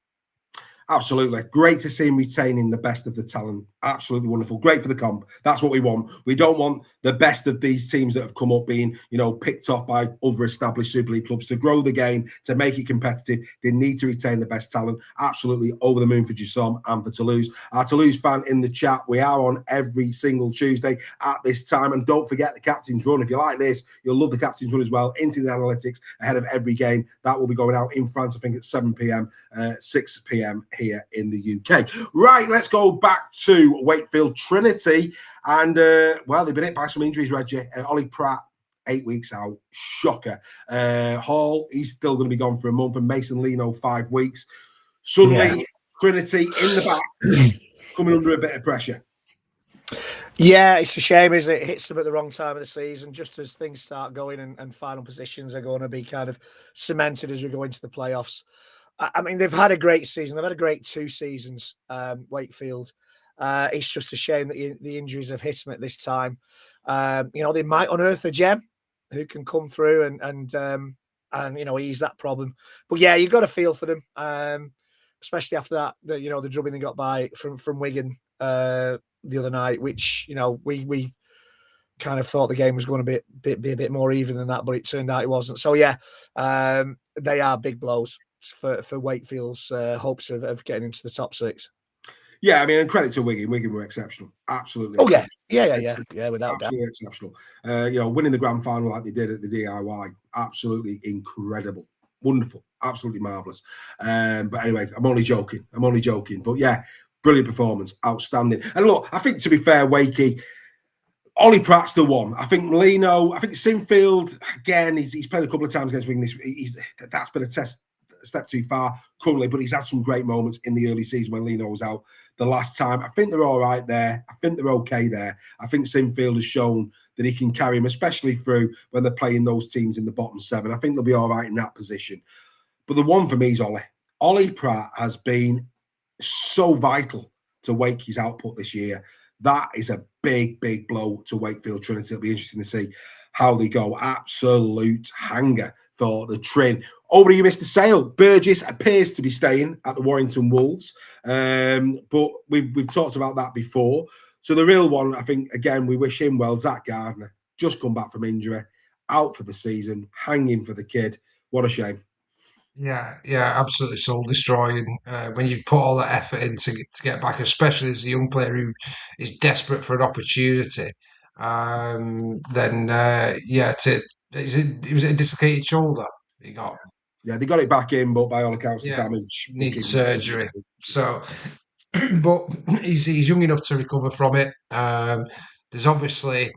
Absolutely. Great to see him retaining the best of the talent Absolutely wonderful. Great for the comp. That's what we want. We don't want the best of these teams that have come up being, picked off by other established Super League clubs. To grow the game, to make it competitive, they need to retain the best talent. Absolutely over the moon for Gissom and for Toulouse. Our Toulouse fan in the chat, we are on every single Tuesday at this time. And don't forget the Captain's Run. If you like this, you'll love the Captain's Run as well. Into the analytics ahead of every game. That will be going out in France, I think, at 7 p.m, 6 p.m. here in the UK. Right, let's go back to Wakefield Trinity, and they've been hit by some injuries, Reggie. Ollie Pratt, 8 weeks out, shocker. Hall, he's still going to be gone for a month, and Mason Leno, 5 weeks. Suddenly, Trinity in the back, coming under a bit of pressure. Yeah, it's a shame, isn't it? It hits them at the wrong time of the season, just as things start going and final positions are going to be kind of cemented as we go into the playoffs. I mean, they've had a great season. They've had a great 2 seasons, Wakefield. It's just a shame that the injuries have hit them at this time. They might unearth a gem who can come through and ease that problem. But yeah, you've got to feel for them, especially after that. The drubbing they got by from Wigan the other night, which we kind of thought the game was going to be a bit more even than that, but it turned out it wasn't. So yeah, they are big blows for Wakefield's hopes of getting into the top 6. Yeah, I mean, and credit to Wigan. Wigan were exceptional. Absolutely. Oh, exceptional. Yeah, without doubt. Absolutely exceptional. Winning the grand final like they did at the DIY, absolutely incredible. Wonderful. Absolutely marvellous. But anyway, I'm only joking. But yeah, brilliant performance. Outstanding. And look, I think, to be fair, Wakey, Ollie Pratt's the one. I think Leno, I think Sinfield, again, he's played a couple of times against Wigan. That's been a step too far currently, but he's had some great moments in the early season when Leno was out the last time. I think they're all right there. I think they're okay there. I think Sinfield has shown that he can carry him, especially through when they're playing those teams in the bottom 7. I think they'll be all right in that position. But the one for me is Ollie. Ollie Pratt has been so vital to Wakey's output this year. That is a big, big blow to Wakefield Trinity. It'll be interesting to see how they go. Absolute hanger for the Trin. Over to you, Mr. Sale. Burgess appears to be staying at the Warrington Wolves, but we've talked about that before. So the real one, I think, again, we wish him well. Zach Gardner, just come back from injury, out for the season, hanging for the kid. What a shame. Yeah, absolutely soul destroying. When you put all that effort in to get back, especially as a young player who is desperate for an opportunity, it was a dislocated shoulder he got. Yeah, they got it back in, but by all accounts, the damage needs surgery. So, but he's young enough to recover from it. There's obviously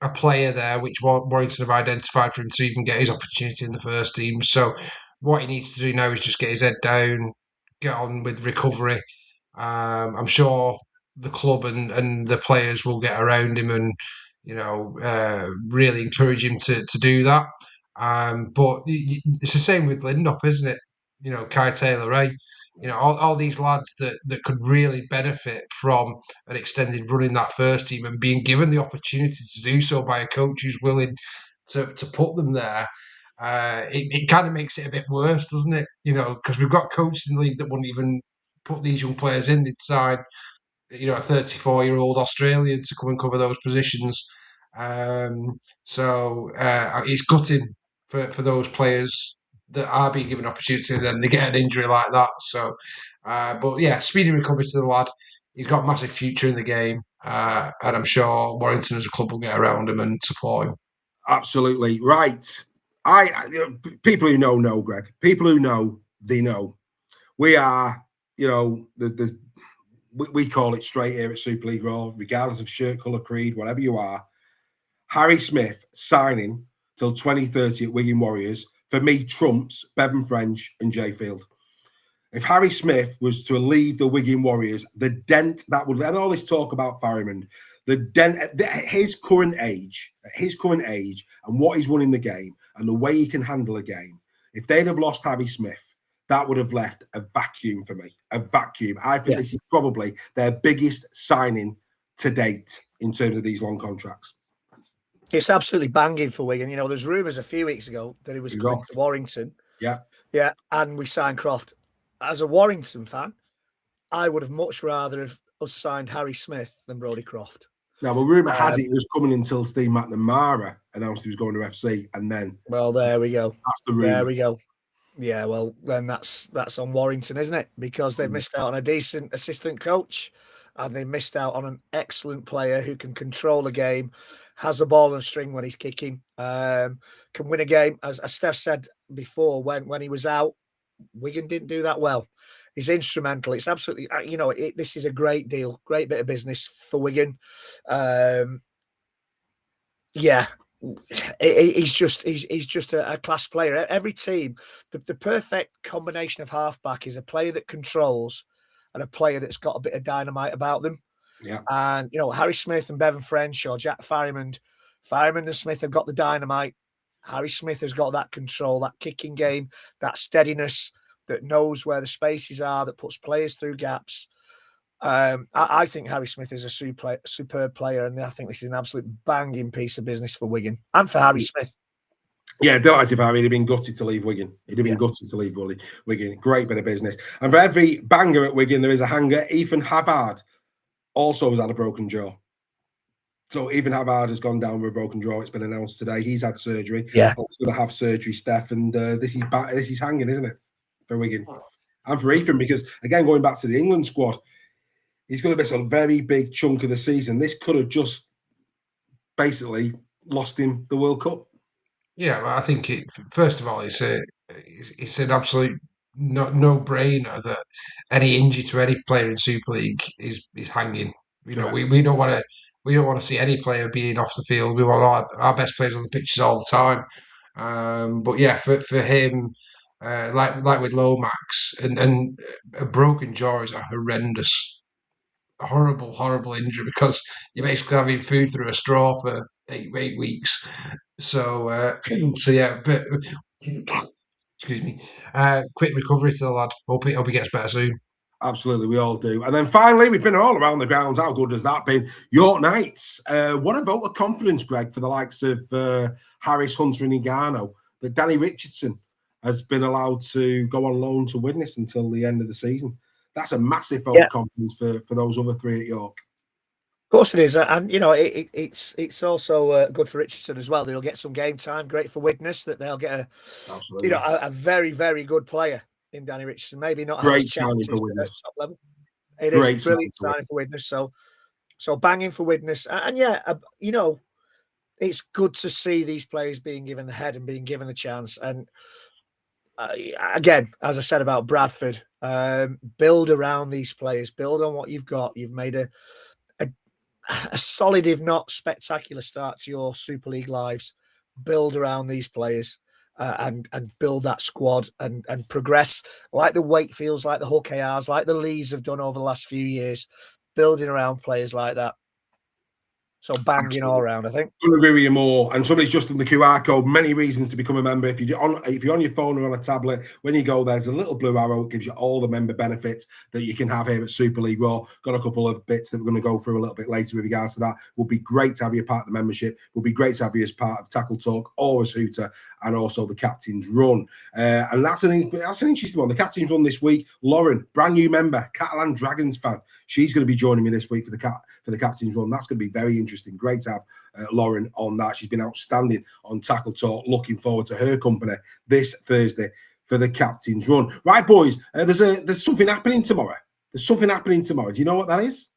a player there which Warrington have identified for him to even get his opportunity in the first team. So what he needs to do now is just get his head down, get on with recovery. I'm sure the club and the players will get around him and really encourage him to do that. But it's the same with Lindop, isn't it? Kai Taylor, all these lads that could really benefit from an extended run in that first team and being given the opportunity to do so by a coach who's willing to put them there. It kind of makes it a bit worse, doesn't it? Because we've got coaches in the league that wouldn't even put these young players in. They'd sign, a 34-year-old Australian to come and cover those positions. So it's gutting for those players that are being given opportunity and then they get an injury like that. So, but yeah, speedy recovery to the lad. He's got a massive future in the game, and I'm sure Warrington as a club will get around him and support him. Absolutely right. People who know, Greg. People who know, they know. We are, we call it straight here at Super League Raw, regardless of shirt colour, creed, whatever you are. Harry Smith signing till 2030 at Wigan Warriors, for me, trumps Bevan French and Jay Field. If Harry Smith was to leave the Wigan Warriors, the dent that would, and all this talk about Farrimond, the dent at his current age, and what he's won in the game, and the way he can handle a game, if they'd have lost Harry Smith, that would have left a vacuum for me. A vacuum. I think this is probably their biggest signing to date in terms of these long contracts. It's absolutely banging for Wigan. There's rumours a few weeks ago that he was coming to Warrington. Yeah, and we signed Croft. As a Warrington fan, I would have much rather have us signed Harry Smith than Brodie Croft. Now, well, rumour has it he was coming until Steve McNamara announced he was going to FC, and then. Well, there we go. That's the rumour. There we go. Yeah, well, then that's on Warrington, isn't it? Because they've missed out on a decent assistant coach, and they missed out on an excellent player who can control a game, has a ball and string when he's kicking, can win a game. As Steph said before, when he was out, Wigan didn't do that well. He's instrumental. It's absolutely, this is a great deal, great bit of business for Wigan. Yeah. He's just a class player. Every team, the perfect combination of halfback is a player that controls and a player that's got a bit of dynamite about them. Yeah. And Harry Smith and Bevan French or Jack Farrimond and Smith have got the dynamite. Harry Smith has got that control, that kicking game, that steadiness, that knows where the spaces are, that puts players through gaps. I think Harry Smith is a superb player, and I think this is an absolute banging piece of business for Wigan and for Harry Smith. Yeah, delighted for Harry. He'd have been gutted to leave Wigan. Gutted to leave Wigan. Great bit of business. And for every banger at Wigan, there is a hanger. Ethan Havard also has had a broken jaw. So Ethan Havard has gone down with a broken jaw. It's been announced today. He's had surgery. Yeah. He's going to have surgery, Steph. And this is hanging, isn't it, for Wigan? And for Ethan, because, again, going back to the England squad, he's going to miss a very big chunk of the season. This could have just basically lost him the World Cup. Yeah, well, I think first of all, it's an absolute no-brainer that any injury to any player in Super League is hanging. We don't want to see any player being off the field. We want our best players on the pitches all the time. But yeah, for him, like with Lomax, and a broken jaw is a horrible injury, because you're basically having food through a straw for eight weeks. So yeah, but excuse me. Quick recovery to the lad. Hope he gets better soon. Absolutely, we all do. And then finally, we've been all around the grounds. How good has that been? York Knights. What a vote of confidence, Greg, for the likes of Harris, Hunter and Igano, that Danny Richardson has been allowed to go on loan to Widnes until the end of the season. That's a massive vote of confidence for those other three at York. Of course it is, and it's also good for Richardson as well. They'll get some game time. Great for Widnes that they'll get a very, very good player in Danny Richardson. Maybe not great signing for Widnes. Top level. It is a brilliant signing for Widnes. So banging for Widnes, and it's good to see these players being given the head and being given the chance. And again, as I said about Bradford, build around these players. Build on what you've got. You've made a solid, if not spectacular, start to your Super League lives. Build around these players and build that squad and progress like the Wakefields, like the Hull KRs, like the Lees have done over the last few years. Building around players like that. So banging all around, I think. I couldn't agree with you more. And somebody's just on the QR code. Many reasons to become a member. If you're on your phone or on a tablet, when you go there's a little blue arrow. It gives you all the member benefits that you can have here at Super League Raw. Got a couple of bits that we're going to go through a little bit later with regards to that. Would be great to have you part of the membership. Would be great to have you as part of Tackle Talk or as Hooter, and also the Captain's Run. And that's an interesting one. The Captain's Run this week. Lauren, brand new member, Catalan Dragons fan. She's going to be joining me this week for the Captain's Run. That's going to be very interesting. Great to have Lauren on that. She's been outstanding on Tackle Talk. Looking forward to her company this Thursday for the Captain's Run. Right, boys, there's something happening tomorrow. There's something happening tomorrow. Do you know what that is?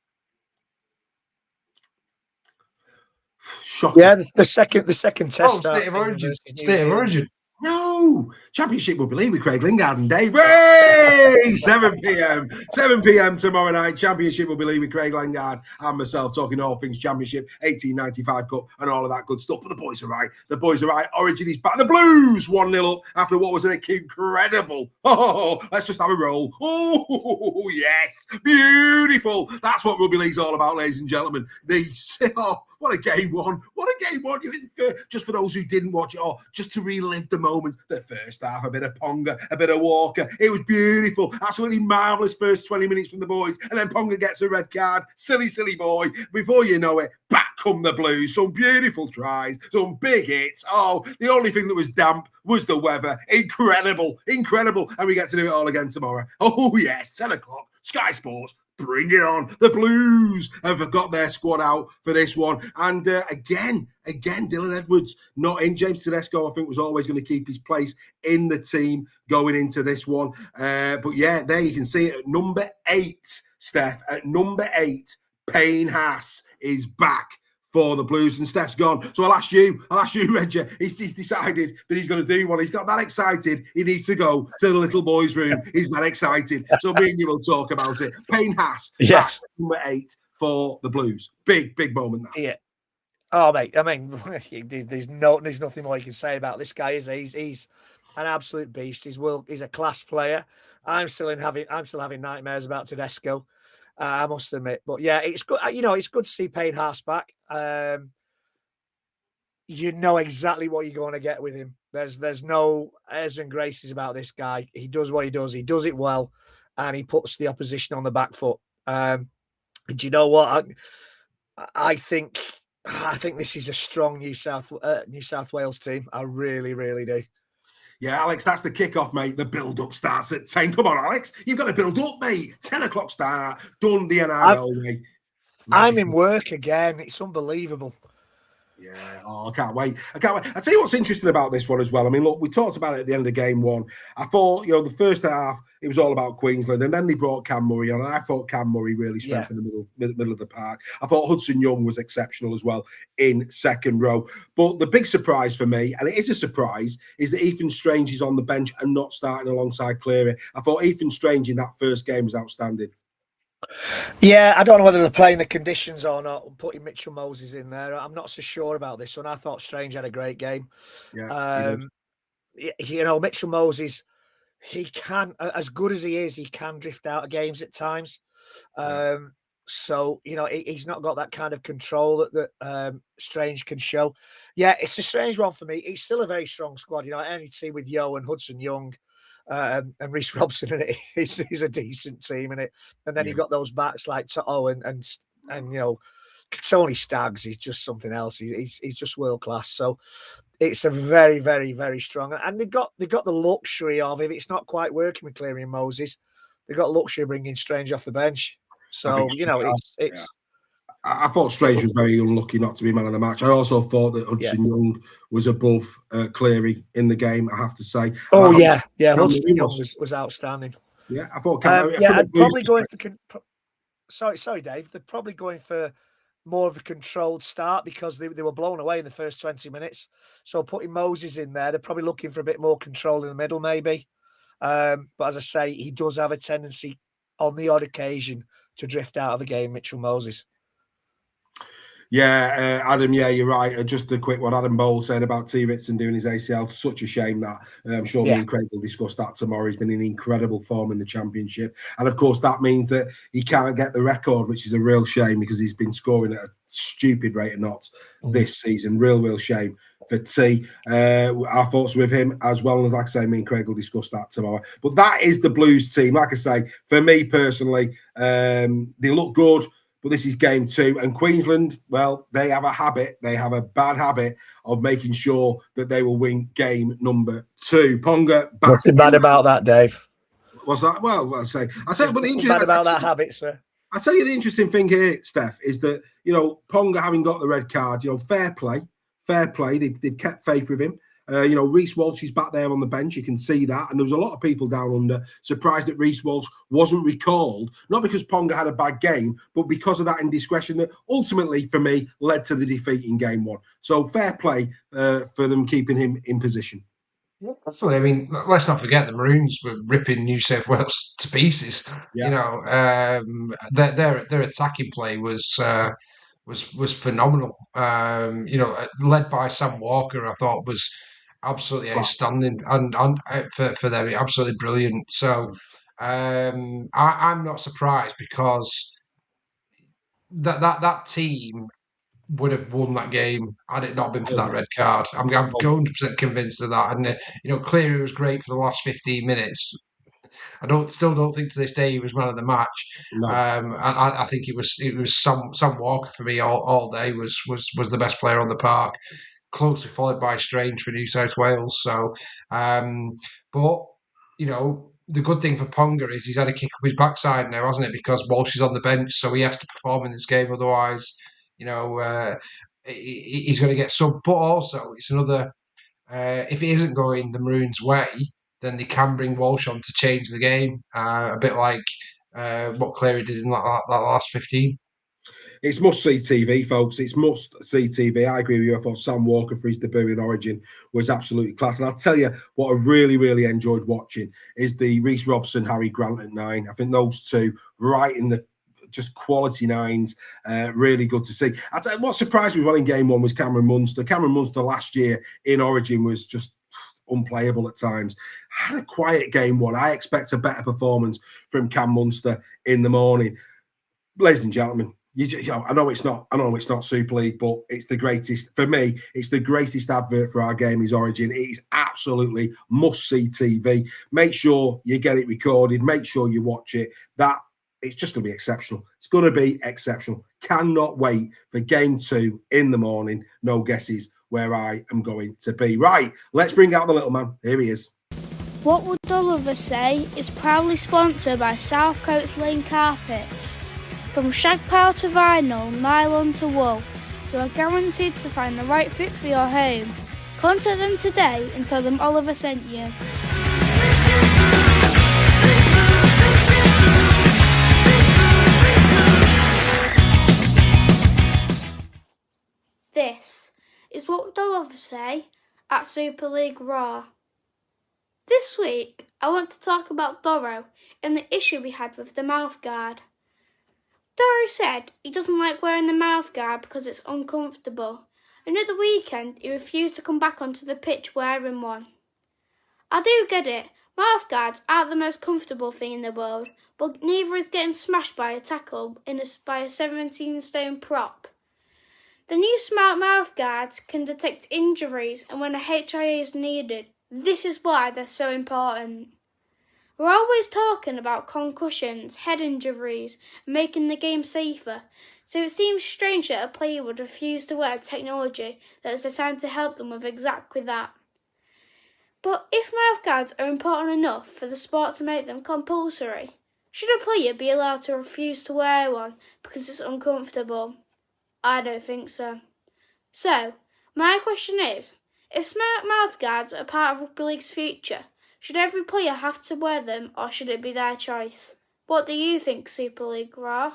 Shocking. Yeah, the second test. State of Origin. State of Origin. No, Championship will believe with Craig Lingard and Dave. Hey, 7 p.m. 7 p.m. tomorrow night. Championship will believe with Craig Lingard and myself, talking all things Championship, 1895 Cup, and all of that good stuff. But the boys are right. The boys are right. Origin is back. The Blues 1-0 up after what was an incredible. Oh, let's just have a roll. Oh, yes, beautiful. That's what rugby league's all about, ladies and gentlemen. What a game one. What a game one. Just for those who didn't watch it, or just to relive the moment, the first half, a bit of Ponga, a bit of Walker. It was beautiful. Absolutely marvellous first 20 minutes from the boys. And then Ponga gets a red card. Silly boy. Before you know it, back come the Blues. Some beautiful tries, some big hits. Oh, the only thing that was damp was the weather. Incredible. And we get to do it all again tomorrow. Oh, yes, 10 o'clock. Sky Sports. Bring it on. The Blues have got their squad out for this one. And again, Dylan Edwards not in. James Tedesco, I think, was always going to keep his place in the team going into this one. But yeah, there you can see it at number 8, Steph. At number 8, Payne Haas is back for the Blues, and Steph's gone. So I'll ask you, Reggie. He's decided that he's going to do one. He's got that excited. He needs to go to the little boys' room. He's that excited. So me and you will talk about it. Payne Haas, yes, number 8 for the Blues. Big moment. That. Yeah. Oh mate, I mean, there's nothing more you can say about this guy. He's an absolute beast. He's a class player. I'm still having nightmares about Tedesco. I must admit, but yeah, it's good. It's good to see Payne Haas back. You know exactly what you're going to get with him. There's no airs and graces about this guy. He does what he does. He does it well, and he puts the opposition on the back foot. Do you know what? I think this is a strong New South Wales team. I really, really do. Yeah, Alex, that's the kickoff, mate. The build-up starts at 10. Come on, Alex. You've got to build up, mate. 10 o'clock start. Done the NRL way. I'm in work again. It's unbelievable. Yeah, I can't wait. I tell you what's interesting about this one as well. I mean, look, we talked about it at the end of game 1. I thought, the first half, it was all about Queensland, and then they brought Cam Murray on, and I thought Cam Murray really strengthened the middle of the park. I thought Hudson Young was exceptional as well in second row. But the big surprise for me, and it is a surprise, is that Ethan Strange is on the bench and not starting alongside Cleary. I thought Ethan Strange in that first game was outstanding. Yeah, I don't know whether they're playing the conditions or not. Putting Mitchell Moses in there, I'm not so sure about this one. I thought Strange had a great game. Yeah, Mitchell Moses, he can, as good as he is, he can drift out of games at times. So he's not got that kind of control that Strange can show. Yeah, it's a strange one for me. It's still a very strong squad. Any team with Yo and Hudson Young. And Reece Robson in it. He's a decent team in it, and then you've got those backs like Toto and Tony Staggs. He's just something else. He's just world class. So it's a very, very, very strong. And they've got the luxury of, if it's not quite working with Cleary and Moses, they've got luxury of bringing Strange off the bench. So it's. I thought Strange was very unlucky not to be man of the match. I also thought that Hudson Young was above Cleary in the in I have to say. Hudson Young was outstanding. Yeah, I thought. Probably going for. Sorry, Dave. They're probably going for more of a controlled start because they were blown away in the first 20 minutes. So putting Moses in there, they're probably looking for a bit more control in the middle, maybe. But as I say, he does have a tendency on the odd occasion to drift out of the game, Mitchell Moses. Yeah, Adam, you're right. Just a quick one. Adam Bowles saying about T. Ritson doing his ACL. Such a shame that. I'm sure me and Craig will discuss that tomorrow. He's been in incredible form in the championship. And of course, that means that he can't get the record, which is a real shame because he's been scoring at a stupid rate of knots this season. Real shame for T. Our thoughts with him as well. As like I say, me and Craig will discuss that tomorrow. But that is the Blues team. Like I say, for me personally, they look good. But this is game 2. And Queensland, well, they have a bad habit of making sure that they will win game number 2. Ponga. What's bad about that, Dave? What's that? Well, I'll say. What's bad about that habit, sir? I'll tell you the interesting thing here, Steph, is that, Ponga having got the red card, fair play. They've kept faith with him. Reece Walsh is back there on the bench. You can see that. And there was a lot of people down under surprised that Reece Walsh wasn't recalled, not because Ponga had a bad game, but because of that indiscretion that ultimately, for me, led to the defeat in game 1. So fair play for them keeping him in position. Yeah, absolutely. I mean, let's not forget the Maroons were ripping New South Wales to pieces. Yeah. Their attacking play was phenomenal. Led by Sam Walker, I thought was absolutely outstanding, and for them, absolutely brilliant. So I'm not surprised because that team would have won that game had it not been for that red card. I'm 100% convinced of that. And Cleary was great for the last 15 minutes. I still don't think to this day he was man of the match. No. I think it was Sam Walker for me all day was the best player on the park, closely followed by Strange for New South Wales. So, but the good thing for Ponga is he's had a kick up his backside now, hasn't it? Because Walsh is on the bench, so he has to perform in this game. Otherwise, he's going to get sub. But also, it's another. If it isn't going the Maroons' way, then they can bring Walsh on to change the game. A bit like what Cleary did in that last 15. It's must-see TV, folks. It's must-see TV. I agree with you. I thought Sam Walker for his debut in Origin was absolutely class. And I'll tell you what I really, really enjoyed watching is the Reece Robson, Harry Grant at 9. I think those two right in the just quality 9s. Really good to see. I tell you, what surprised me well in game 1 was Cameron Munster. Cameron Munster last year in Origin was just unplayable at times. Had a quiet game 1. I expect a better performance from Cam Munster in the morning. Ladies and gentlemen, I know it's not Super League, but it's the greatest for me. It's the greatest advert for our game is Origin. It is absolutely must-see TV. Make sure you get it recorded. Make sure you watch it. It's just going to be exceptional. It's going to be exceptional. Cannot wait for game 2 in the morning. No guesses where I am going to be. Right, let's bring out the little man. Here he is. What Would Oliver Say is proudly sponsored by South Coast Lane Carpets. From shag pile to vinyl, nylon to wool, you are guaranteed to find the right fit for your home. Contact them today and tell them Oliver sent you. This is What Would Oliver Say at Super League Raw. This week, I want to talk about Doro and the issue we had with the mouthguard. Doro said he doesn't like wearing the mouthguard because it's uncomfortable, and at the weekend he refused to come back onto the pitch wearing one. I do get it, mouthguards aren't the most comfortable thing in the world, but neither is getting smashed by a tackle by a 17-stone prop. The new smart mouthguards can detect injuries, and when a HIA is needed, this is why they're so important. We're always talking about concussions, head injuries, and making the game safer, so it seems strange that a player would refuse to wear technology that is designed to help them with exactly that. But if mouthguards are important enough for the sport to make them compulsory, should a player be allowed to refuse to wear one because it's uncomfortable? I don't think so. So, my question is, if smart mouthguards are part of Rugby League's future, should every player have to wear them, or should it be their choice? What do you think, Super League Raw?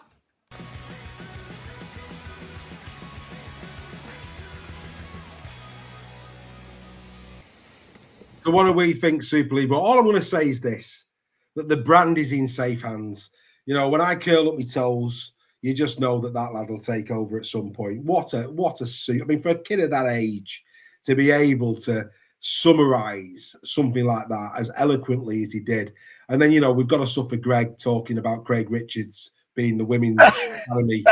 So what do we think, Super League? But all I'm going to say is this, that the brand is in safe hands. You know, when I curl up my toes, you just know that lad will take over at some point. What a suit. I mean, for a kid of that age to be able to summarise something like that as eloquently as he did. And then, we've got to suffer Greg talking about Craig Richards being the women's academy,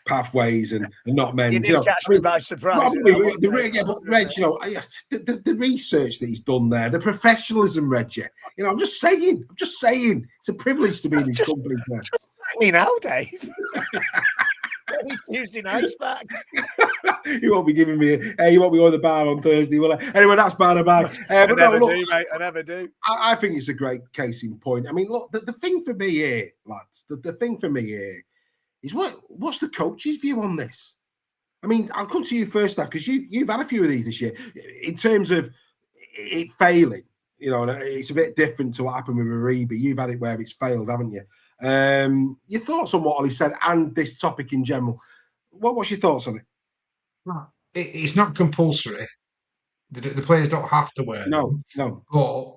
pathways and not men's. You did catch me by surprise. Reg, the research that he's done there, the professionalism, Reg. I'm just saying, it's a privilege to be in his company. Me now, Dave. Tuesday night's back. You won't be giving me. You won't be going to the bar on Thursday, will I? Anyway, that's bar to bag. I never do, mate. I never do. I think it's a great case in point. I mean, look, the thing for me here, lads, the thing for me here is what's the coach's view on this? I mean, I'll come to you first, Steph, because you've had a few of these this year. In terms of it failing, it's a bit different to what happened with Aribi. You've had it where it's failed, haven't you? Your thoughts on what Ollie said and this topic in general. What's your thoughts on it? It's not compulsory. The players don't have to wear them. No.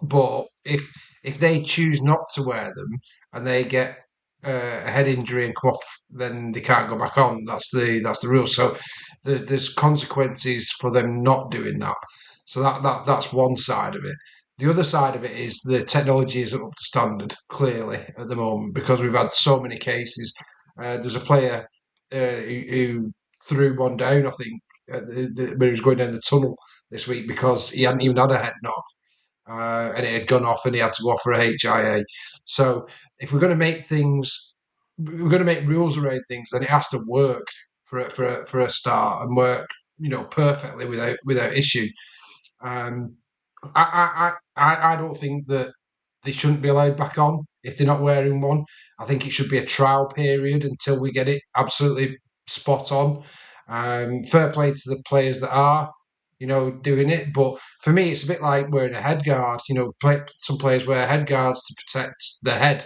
But if they choose not to wear them and they get a head injury and come off, then they can't go back on. That's the rule. So there's consequences for them not doing that. So that's one side of it. The other side of it is the technology isn't up to standard, clearly, at the moment, because we've had so many cases. There's a player who threw one down, I think, when he was going down the tunnel this week because he hadn't even had a head knock. And it had gone off and he had to go for a HIA. So if we're going to make rules around things, then it has to work for a start and work, perfectly without issue. I don't think that they shouldn't be allowed back on if they're not wearing one. I think it should be a trial period until we get it absolutely spot on. Fair play to the players that are, doing it. But for me, it's a bit like wearing a head guard. Some players wear head guards to protect their head.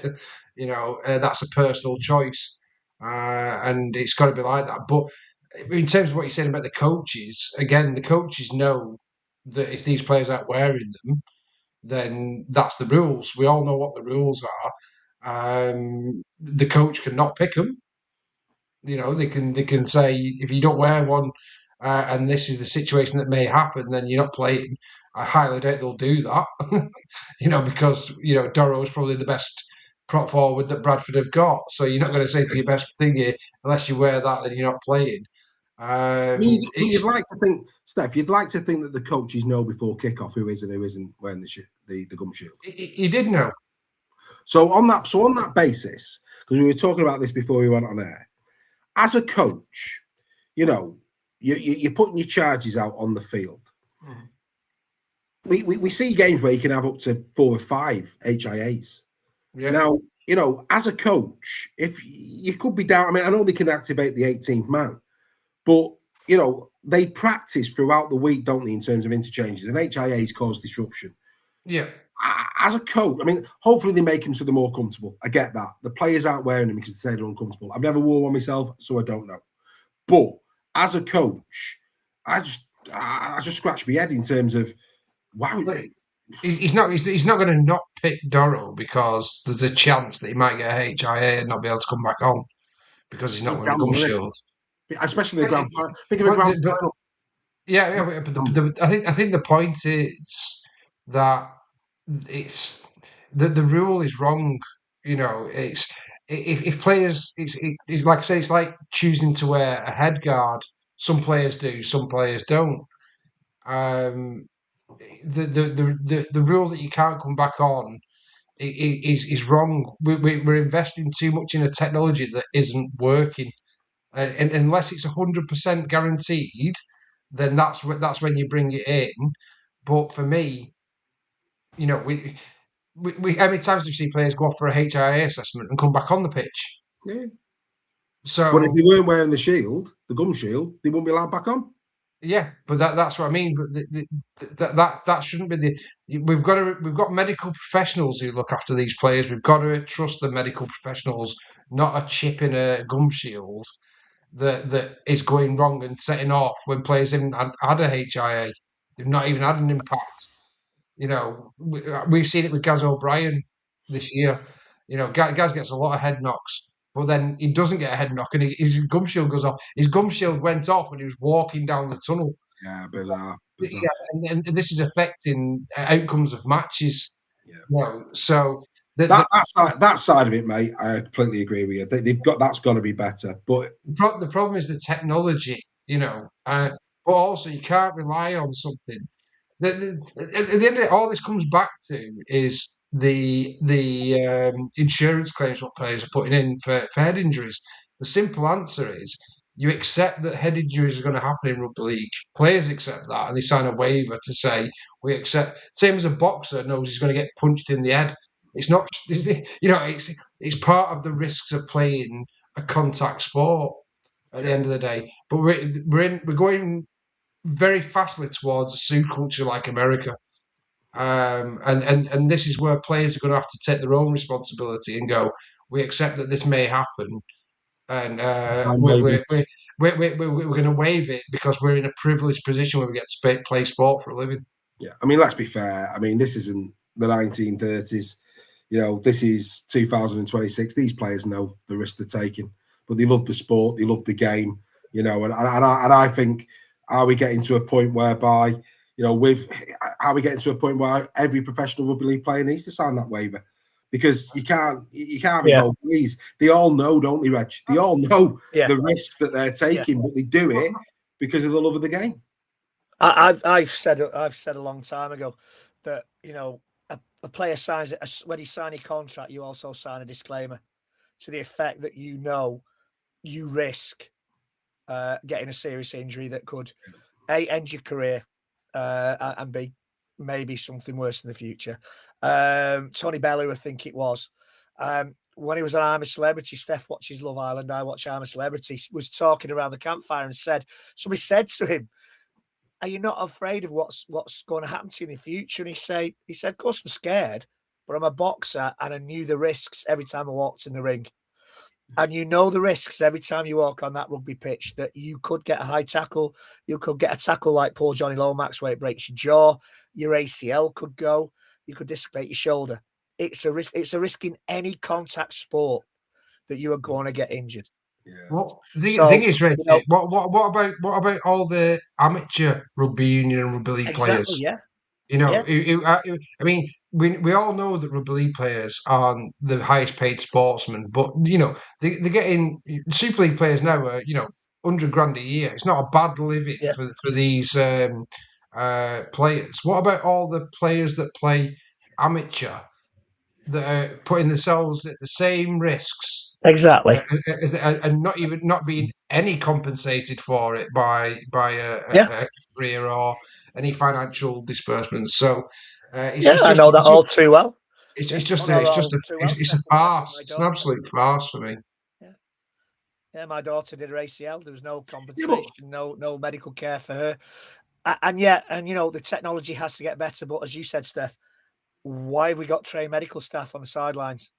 That's a personal choice, and it's got to be like that. But in terms of what you're saying about the coaches, again, the coaches know that if these players aren't wearing them, then that's the rules. We all know what the rules are. The coach cannot pick them. They can say if you don't wear one, and this is the situation that may happen, then you're not playing. I highly doubt they'll do that. Because Doro is probably the best prop forward that Bradford have got. So you're not going to say to your best thingy unless you wear that, then you're not playing. You'd like to think, Steph, you'd like to think that the coaches know before kickoff who is and who isn't wearing the gum shield. He did know. So on that basis, because we were talking about this before we went on air, as a coach, you're putting your charges out on the field. We see games where you can have up to 4 or 5 HIAs. Yeah. Now, as a coach, if you could be down, I mean, I know they can activate the 18th man, but they practice throughout the week, don't they, in terms of interchanges, and HIAs cause disruption. Yeah. As a coach, I mean, hopefully they make them so they're more comfortable. I get that. The players aren't wearing them because they're uncomfortable. I've never worn one myself, so I don't know. But as a coach, I just scratch my head in terms of, wow. He's not going to not pick Doro because there's a chance that he might get a HIA and not be able to come back on because he's not wearing a gum shield. Especially the grand final. Think of a grand final. Yeah, but I think the point is that it's the rule is wrong. It's if players, it's like I say, it's like choosing to wear a head guard. Some players do, some players don't. The rule that you can't come back on is wrong. We're investing too much in a technology that isn't working, and unless it's 100% guaranteed, then that's when you bring it in. But for me, we how many times do you see players go off for a HIA assessment and come back on the pitch? Yeah. So, but if they weren't wearing the shield, the gum shield, they wouldn't be allowed back on. Yeah, but that's what I mean. But that shouldn't be we've got medical professionals who look after these players. We've got to trust the medical professionals, not a chip in a gum shield that is going wrong and setting off when players haven't had a HIA. They've not even had an impact. We've seen it with Gaz O'Brien this year. Gaz gets a lot of head knocks, but then he doesn't get a head knock, and his gum shield goes off. His gum shield went off when he was walking down the tunnel. Yeah, bizarre. Yeah, and this is affecting outcomes of matches. Yeah. So that side of it, mate, I completely agree with you. That's got to be better. But the problem is the technology, but also you can't rely on something. At the end of it, all this comes back to is the insurance claims what players are putting in for head injuries. The simple answer is you accept that head injuries are going to happen in rugby league. Players accept that, and they sign a waiver to say we accept. Same as a boxer knows he's going to get punched in the head. It's not, it's part of the risks of playing a contact sport at the end of the day. But we're going very fastly towards a sue culture like America. And this is where players are going to have to take their own responsibility and go, we accept that this may happen, and we're going to waive it because we're in a privileged position where we get to play sport for a living. Yeah, I mean, let's be fair. I mean, this isn't the 1930s. This is 2026. These players know the risk they're taking, but they love the sport, they love the game, and I think, are we getting to a point whereby, are we getting to a point where every professional rugby league player needs to sign that waiver? Because you can't be both ways. They all know, don't they, Reg? They all know the risks that they're taking, but they do it because of the love of the game. I've said a long time ago that a player signs it when you sign a contract, you also sign a disclaimer to the effect that you risk getting a serious injury that could A, end your career, and B, maybe something worse in the future. Tony Bellew, I think it was. When he was on I'm a Celebrity, Steph watches Love Island, I watch I'm a Celebrity, was talking around the campfire and somebody said to him, are you not afraid of what's going to happen to you in the future? And he said, of course I'm scared, but I'm a boxer and I knew the risks every time I walked in the ring. And you know the risks every time you walk on that rugby pitch, that you could get a high tackle, you could get a tackle like poor Johnny Lomax where it breaks your jaw, your ACL could go, you could dislocate your shoulder. It's a risk. It's a risk in any contact sport that you are going to get injured. Yeah. Well, the thing is, Rich, what about all the amateur rugby union and rugby league players? Yeah. I mean, we all know that rugby league players aren't the highest paid sportsmen, but they're getting Super League players now are $100,000 a year. It's not a bad living for these players. What about all the players that play amateur that are putting themselves at the same risks? Exactly. And not being any compensated for it by a career or any financial disbursements. So I know that all too well. It's a farce. It's an absolute farce for me. Yeah, my daughter did her ACL. There was no compensation, no medical care for her. And the technology has to get better. But as you said, Steph, why have we got trained medical staff on the sidelines?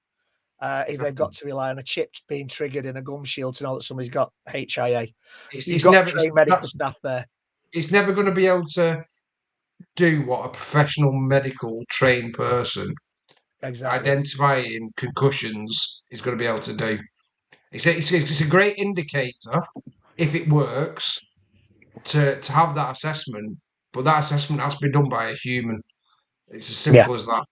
If they've got to rely on a chip being triggered in a gum shield to know that somebody's got HIA. You've got trained medical staff there. It's never going to be able to do what a professional medical trained person identifying concussions is going to be able to do. It's a great indicator if it works to have that assessment, but that assessment has to be done by a human. It's as simple as that.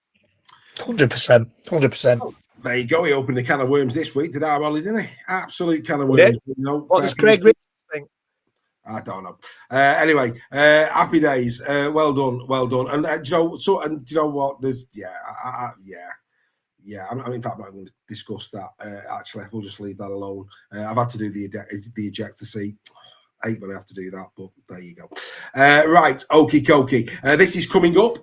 100%. There you go. He opened a can of worms this week. Did our Ollie, didn't he? Absolute can of worms. What does Craig Richards think? I don't know. Anyway, happy days. Well done. And do you know what? There's I mean, in fact, I'm not going to discuss that. Actually, we'll just leave that alone. I've had to do the ejector seat. I hate when I have to do that, but there you go. Right, okie dokie. This is coming up.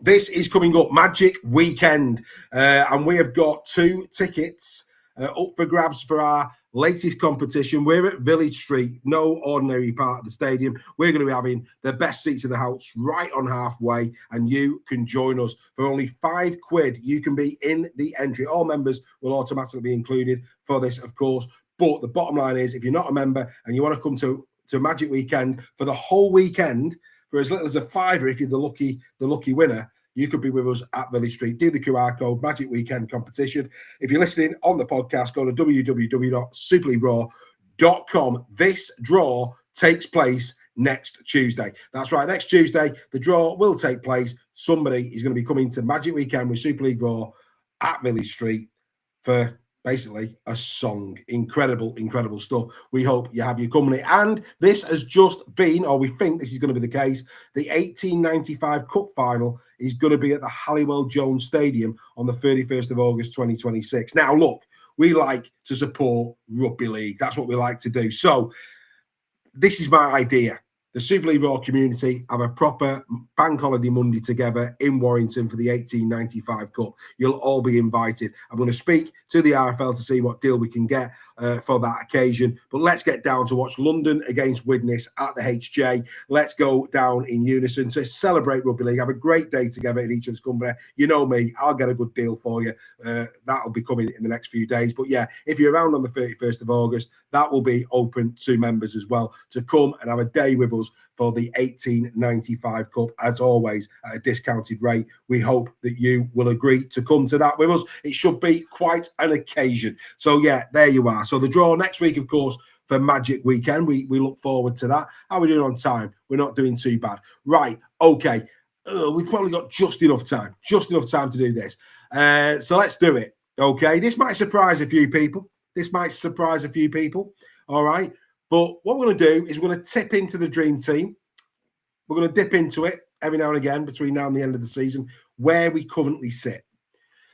Magic Weekend. And we have got 2 tickets up for grabs for our latest competition. We're at Village Street, no ordinary part of the stadium. We're going to be having the best seats in the house right on halfway, and you can join us. For only £5, you can be in the entry. All members will automatically be included for this, of course. But the bottom line is, if you're not a member and you want to come to Magic Weekend for the whole weekend for as little as £5, if you're the lucky winner, you could be with us at Village Street. Do the QR code, Magic Weekend competition. If you're listening on the podcast, go to www.superleagueraw.com. This draw takes place next Tuesday. That's right, next Tuesday, the draw will take place. Somebody is going to be coming to Magic Weekend with Super League Raw at Village Street for basically a song. Incredible stuff. We hope you have your company. And this has just been, or we think this is going to be the case, the 1895 Cup Final is going to be at the Halliwell Jones Stadium on the 31st of August 2026. Now, look, we like to support rugby league. That's what we like to do. So this is my idea. The Super League Raw community have a proper bank holiday Monday together in Warrington for the 1895 Cup. You'll all be invited. I'm going to speak to the RFL to see what deal we can get for that occasion. But let's get down to watch London against Widnes at the HJ. Let's go down in unison to celebrate rugby league. Have a great day together in each other's company. You know me, I'll get a good deal for you. That'll be coming in the next few days. But yeah, if you're around on the 31st of August, that will be open to members as well to come and have a day with us for the 1895 Cup, as always, at a discounted rate. We hope that you will agree to come to that with us. It should be quite an occasion. So, yeah, there you are. So the draw next week, of course, for Magic Weekend. We look forward to that. How are we doing on time? We're not doing too bad. Right, okay. We've probably got just enough time to do this. So let's do it, okay? This might surprise a few people. All right? But what we're going to do is we're going to tip into the dream team. We're going to dip into it every now and again between now and the end of the season, where we currently sit.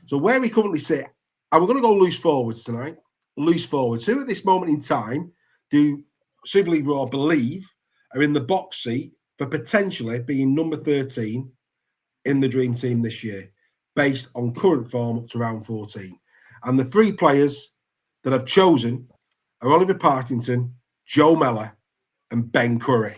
So where we currently sit, and we're going to go loose forwards tonight. Loose forwards. Who at this moment in time do Super League Raw believe are in the box seat for potentially being number 13 in the dream team this year, based on current form up to round 14. And the 3 players that I've chosen are Oliver Partington, Joe Mellor, and Ben Curry.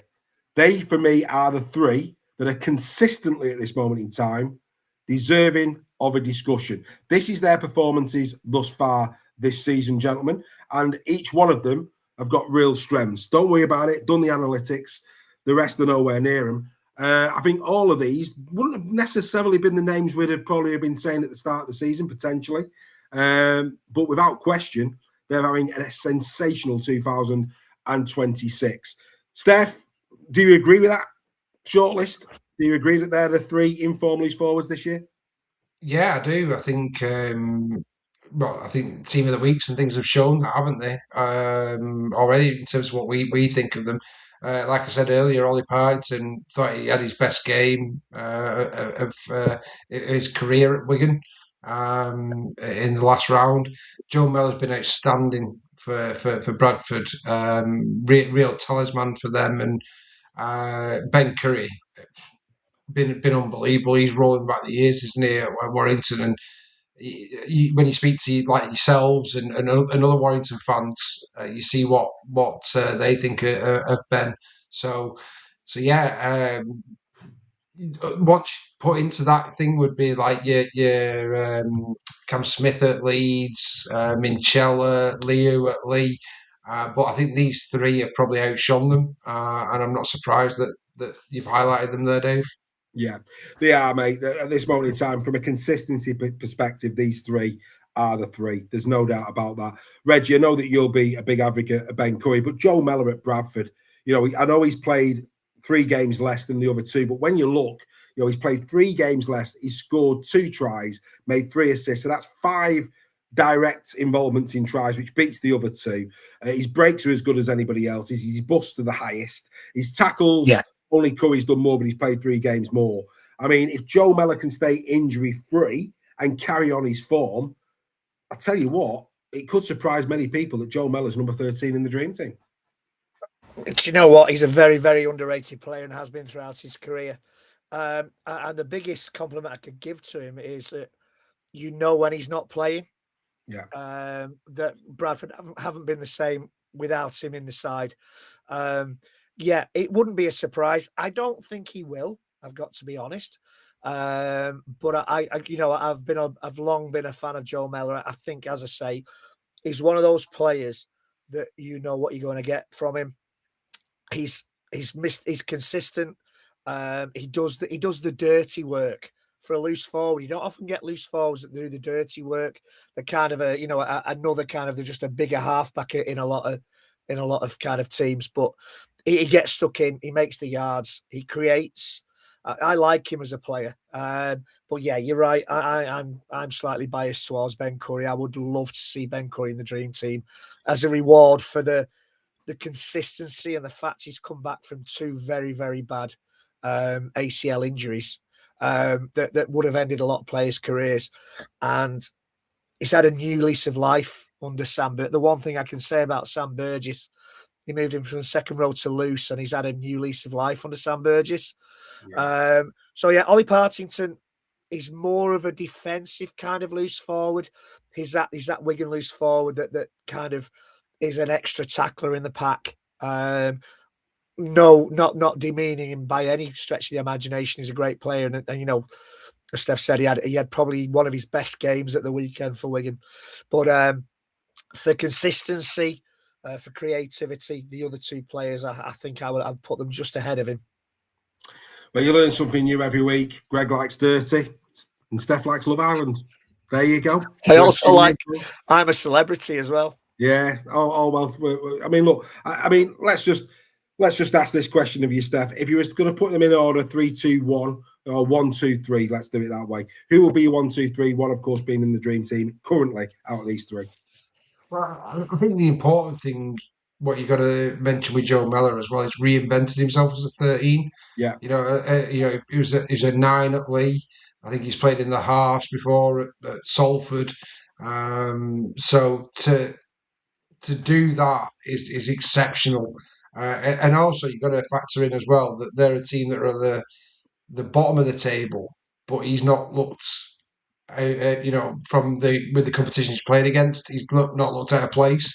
They, for me, are the 3 that are consistently at this moment in time deserving of a discussion. This is their performances thus far this season, gentlemen, and each one of them have got real strengths. Don't worry about it. Done the analytics. The rest are nowhere near them. I think all of these wouldn't have necessarily been the names we'd have probably been saying at the start of the season, potentially. But without question, they're having a sensational 2026. Steph, do you agree with that shortlist? Do you agree that they're the 3 informed loose forwards this year? Yeah, I do. I think, I think Team of the Weeks and things have shown that, haven't they? Already in terms of what we think of them. Like I said earlier, Ollie Partington thought he had his best game of his career at Wigan in the last round. Joe Mellor's been outstanding for Bradford, real talisman for them, and Ben Curry been unbelievable. He's rolling back the years, isn't he, at Warrington? And when you speak to like yourselves and other Warrington fans, you see what they think of Ben. So yeah. What put into that thing would be like your Cam Smith at Leeds, Minchella, Leo at Lee. But I think these 3 have probably outshone them, and I'm not surprised that you've highlighted them there, Dave. Yeah, they are, mate. At this moment in time, from a consistency perspective, these 3 are the 3. There's no doubt about that. Reggie, I know that you'll be a big advocate of Ben Curry, but Joe Mellor at Bradford, I know he's played 3 games less than the other 2, but when you look, he's played 3 games less. He's scored 2 tries, made 3 assists. So that's 5 direct involvements in tries, which beats the other 2. His breaks are as good as anybody else. His busts are the highest. His tackles, only Curry's done more, but he's played 3 games more. I mean, if Joe Mellor can stay injury-free and carry on his form, I tell you what, it could surprise many people that Joe Mellor's number 13 in the dream team. Do you know what? He's a very, very underrated player and has been throughout his career. And the biggest compliment I could give to him is that when he's not playing. Yeah. That Bradford haven't been the same without him in the side. It wouldn't be a surprise. I don't think he will. I've got to be honest. But I've long been a fan of Joe Mellor. I think, as I say, he's one of those players that you know what you're going to get from him. He's consistent. He does the dirty work for a loose forward. You don't often get loose forwards that do the dirty work. They're kind of they're just a bigger halfback in a lot of kind of teams. But he gets stuck in. He makes the yards. He creates. I like him as a player. But yeah, you're right. I'm slightly biased towards Ben Curry. I would love to see Ben Curry in the dream team as a reward for the consistency and the fact he's come back from 2 very, very bad ACL injuries that would have ended a lot of players' careers. And he's had a new lease of life under Sam Burgess. The one thing I can say about Sam Burgess, he moved him from the second row to loose, and he's had a new lease of life under Sam Burgess. Yeah. Ollie Partington is more of a defensive kind of loose forward. He's that Wigan loose forward that kind of is an extra tackler in the pack. No, not demeaning him by any stretch of the imagination. He's a great player, and as Steph said, he had probably one of his best games at the weekend for Wigan. But for consistency, for creativity, the other 2 players, I think I'd put them just ahead of him. Well, you learn something new every week. Greg likes dirty, and Steph likes Love Island. There you go. I'm a celebrity as well. Yeah. Oh well. I mean, look. I mean, let's just ask this question of you, Steph. If you were going to put them in order 3, 2, 1, or 1, 2, 3, let's do it that way. Who will be 1, 2, 3? One, of course, being in the dream team currently out of these 3. Well, I think the important thing, what you got to mention with Joe Mellor as well, is reinvented himself as a 13. Yeah. He was a 9 at Lee. I think he's played in the halves before at Salford. So to do that is exceptional. And also you've got to factor in as well that they're a team that are at the bottom of the table, but he's not looked. From with the competition he's played against, he's not looked out of place.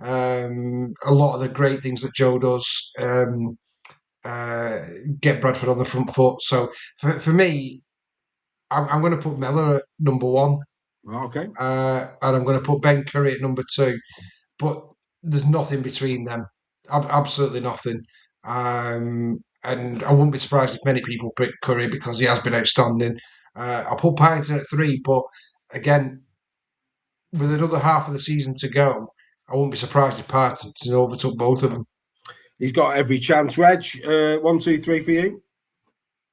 A lot of the great things that Joe does get Bradford on the front foot. So for me, I'm going to put Mellor at number 1. Okay. And I'm going to put Ben Curry at number 2. But there's nothing between them. Absolutely nothing. And I wouldn't be surprised if many people pick Curry because he has been outstanding. I'll put Paddington at 3, but again, with another half of the season to go, I wouldn't be surprised if Paddington overtook both of them. He's got every chance. Reg, 1, 2, 3 for you.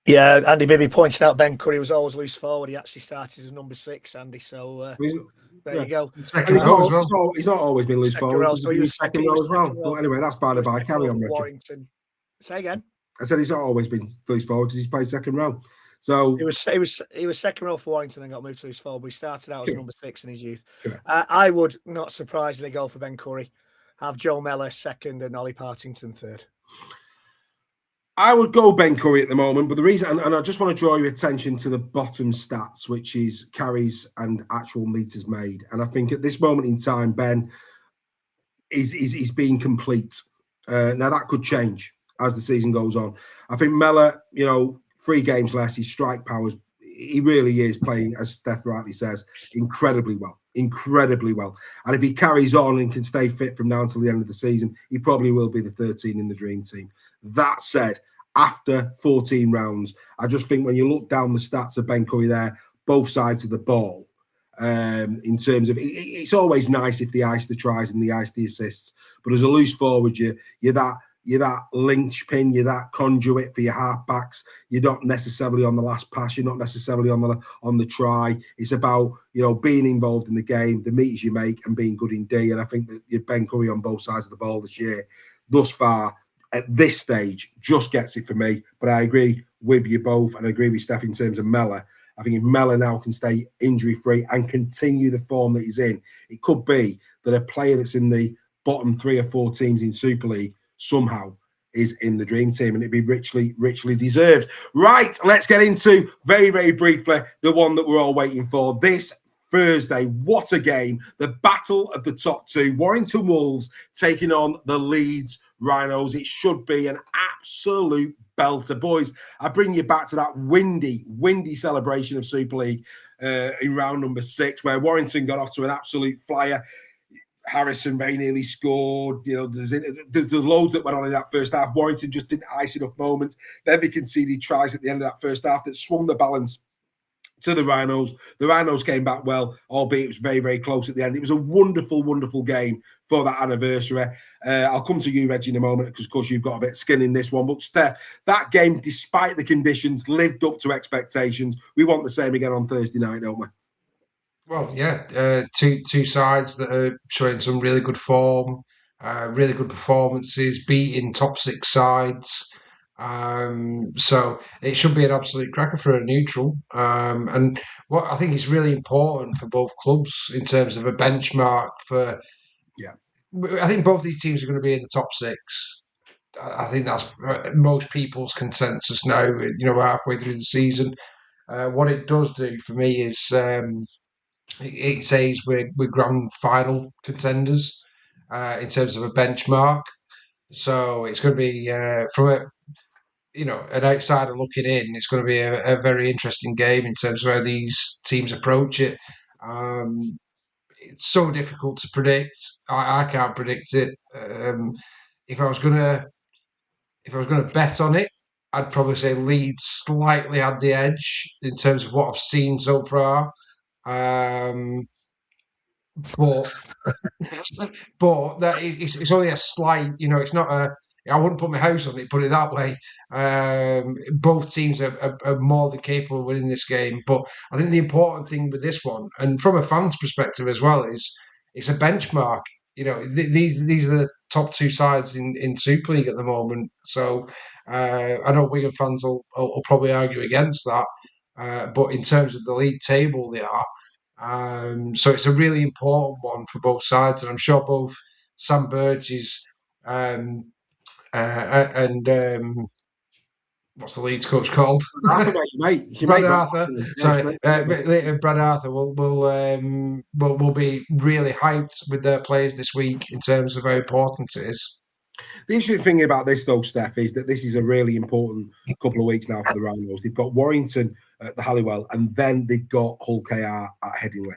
Yeah, Andy maybe pointing out Ben Curry was always loose forward. He actually started as number 6, Andy. So there you go. Second row as well. He's not always been loose forward. Row, so he was second row as well. But anyway, that's by the by. Carry on, Reg. Warrington. Say again. I said he's not always been loose forward because he's played second row. So he was second row for Warrington, then got moved to loose forward. But he started out as number 6 in his youth. I would not surprisingly go for Ben Curry. Have Joe Mellor second and Ollie Partington third. I would go Ben Curry at the moment, but the reason, and I just want to draw your attention to the bottom stats, which is carries and actual meters made. And I think at this moment in time, Ben is being complete. Now that could change as the season goes on. I think Mellor, 3 games less, his strike powers, he really is playing, as Steph rightly says, incredibly well. And if he carries on and can stay fit from now until the end of the season, he probably will be the 13 in the dream team. That said, after 14 rounds, I just think when you look down the stats of Ben Curry there, both sides of the ball, in terms of, it's always nice if they ice the tries and they ice the assists, but as a loose forward, you're that linchpin, you're that conduit for your halfbacks. You're not necessarily on the last pass. You're not necessarily on the try. It's about being involved in the game, the meters you make, and being good in D. And I think that Ben Curry on both sides of the ball this year, thus far, at this stage, just gets it for me. But I agree with you both, and I agree with Steph in terms of Mellor. I think if Mellor now can stay injury-free and continue the form that he's in, it could be that a player that's in the bottom 3 or 4 teams in Super League somehow is in the dream team, and it'd be richly deserved. Right, let's get into very, very briefly the one that we're all waiting for this Thursday. What a game. The battle of the top 2. Warrington Wolves taking on the Leeds Rhinos. It should be an absolute belter. Boys, I bring you back to that windy celebration of Super League in round number 6, where Warrington got off to an absolute flyer. Harrison very nearly scored. There's loads that went on in that first half. Warrington just didn't ice enough moments. Then they conceded tries at the end of that first half that swung the balance to the Rhinos. The Rhinos came back well, albeit it was very, very close at the end. It was a wonderful, wonderful game for that anniversary. I'll come to you, Reggie, in a moment, because, of course, you've got a bit of skin in this one. But, Steph, that game, despite the conditions, lived up to expectations. We want the same again on Thursday night, don't we? Well, yeah, two sides that are showing some really good form, really good performances, beating top 6 sides. So it should be an absolute cracker for a neutral. And what I think is really important for both clubs in terms of a benchmark for. Yeah, I think both these teams are going to be in the top 6. I think that's most people's consensus now. Halfway through the season, what it does do for me is. It says we're grand final contenders in terms of a benchmark. So it's going to be from an outsider looking in. It's going to be a very interesting game in terms of how these teams approach it. It's so difficult to predict. I can't predict it. If I was going to bet on it, I'd probably say Leeds slightly had the edge in terms of what I've seen so far. But that it's only a slight, it's not I wouldn't put my house on it, put it that way. Both teams are more than capable of winning this game. But I think the important thing with this one, and from a fan's perspective as well, is it's a benchmark. These are the top 2 sides in Super League at the moment. So I know Wigan fans will probably argue against that. But in terms of the league table, they are. So it's a really important one for both sides, and I'm sure both Sam Burgess and what's the Leeds coach called? Arthur, mate. Brad Arthur. Sorry, Brad Arthur will be really hyped with their players this week in terms of how important it is. The interesting thing about this, though, Steph, is that this is a really important couple of weeks now for the Rhinos. They've got Warrington at the Halliwell, and then they've got Hull KR at Headingley.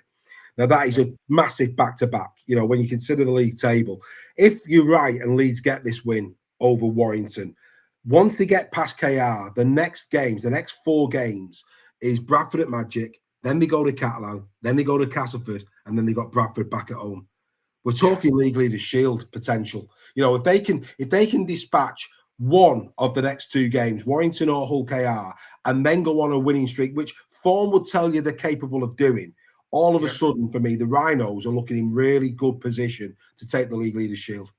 Now, that is a massive back-to-back, you know, when you consider the league table. If you're right and Leeds get this win over Warrington, once they get past KR, the next 4 games, is Bradford at Magic, then they go to Catalan, then they go to Castleford, and then they got Bradford back at home. We're talking League Leaders Shield potential. You know, if they can dispatch one of the next 2 games, Warrington or Hull KR, and then go on a winning streak, which form would tell you they're capable of doing, all of a sudden, for me, the Rhinos are looking in really good position to take the League Leaders Shield.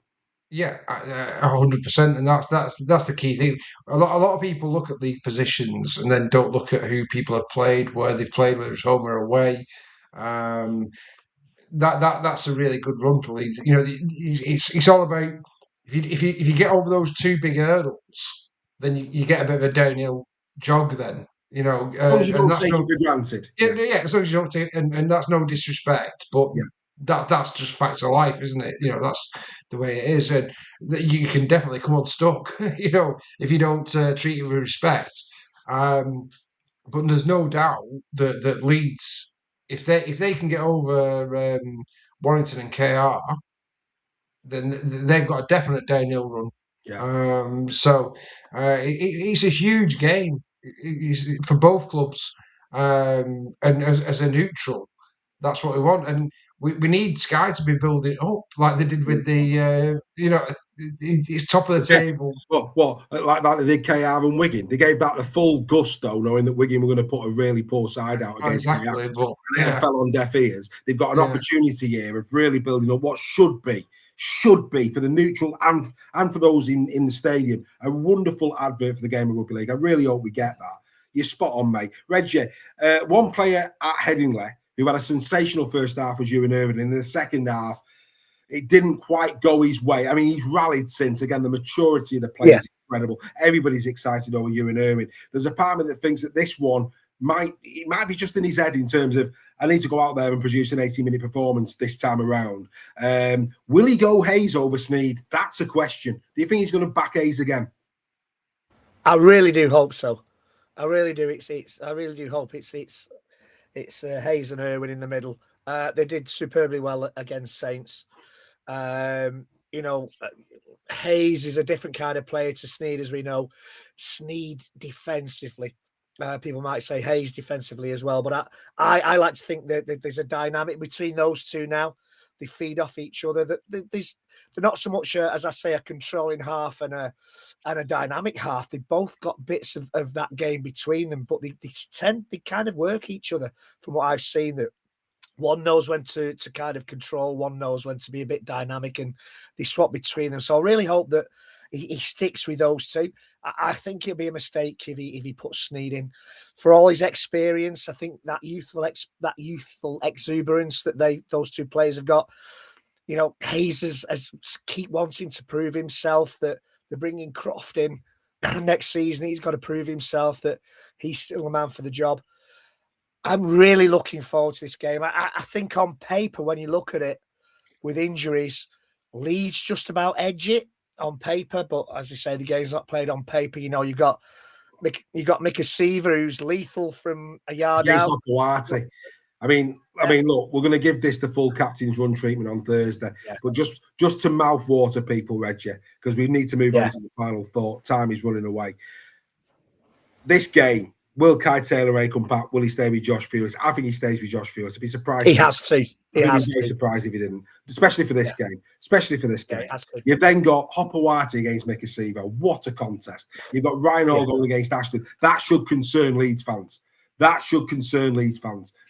Yeah, 100%, and that's the key thing. A lot of people look at league positions and then don't look at who people have played, where they've played, whether it's home or away. That's a really good run for Leeds. You know, it's all about if you get over those 2 big hurdles, then you get a bit of a downhill jog. Then you know, as long as you don't take it for granted. Yeah. As long as you don't take, and that's no disrespect, but that's just facts of life, isn't it? You know, that's the way it is, and you can definitely come unstuck. You know, if you don't treat it with respect. But there's no doubt that Leeds, if they can get over Warrington and KR, then they've got a definite downhill run. Yeah. So it's a huge game for both clubs, and as a neutral, that's what we want, and we need Sky to be building up like they did with the it's top of the table. Well, like that they did KR and Wigan. They gave that the full gusto, knowing that Wigan were going to put a really poor side out against exactly, KR. But it fell on deaf ears. They've got an opportunity here of really building up what should be for the neutral and for those in the stadium, a wonderful advert for the game of rugby league. I really hope we get that. You're spot on, mate. Reggie, one player at Headingley who had a sensational first half was Ewan Irving. In the second half, it didn't quite go his way. I mean, he's rallied since. Again, the maturity of the play is incredible. Everybody's excited over Ewan Irving. There's a part of me that thinks that this one might be just in his head in terms of, I need to go out there and produce an 80-minute performance this time around. Will he go Hayes over Sneed? That's a question. Do you think he's going to back Hayes again? I really do hope so. I really do. I really do hope it's Hayes and Irwin in the middle. They did superbly well against Saints. You know, Hayes is a different kind of player to Sneed, as we know. Sneed defensively. People might say Hayes defensively as well, but I like to think that there's a dynamic between those two now. They feed off each other. They're not so much, as I say, a controlling half and a dynamic half. They both got bits of that game between them, but they kind of work each other from what I've seen. That one knows when to kind of control, one knows when to be a bit dynamic, and they swap between them. So I really hope that he sticks with those two. I think it'll be a mistake if he puts Sneed in. For all his experience, I think that youthful exuberance that those two players have got. You know, Hayes has keep wanting to prove himself. That they're bringing Croft in next season. He's got to prove himself that he's still the man for the job. I'm really looking forward to this game. I think on paper, when you look at it, with injuries, Leeds just about edge it on paper, but as I say, the game's not played on paper. You know, you got Mika Seaver, who's lethal from a yard out. I mean, look, we're going to give this the full captain's run treatment on Thursday, but just to mouthwater people, Reggie, because we need to move on to the final thought. Time is running away. This game, will Kai Taylor come back? Will he stay with Josh Fields? I think he stays with Josh Fields. I'd be surprised. He has to. I'd be very surprised if he didn't, especially for this game. You've then got Hopawati against Mika Seaver. What a contest. You've got Ryan Hall going against Ashton. That should concern Leeds fans.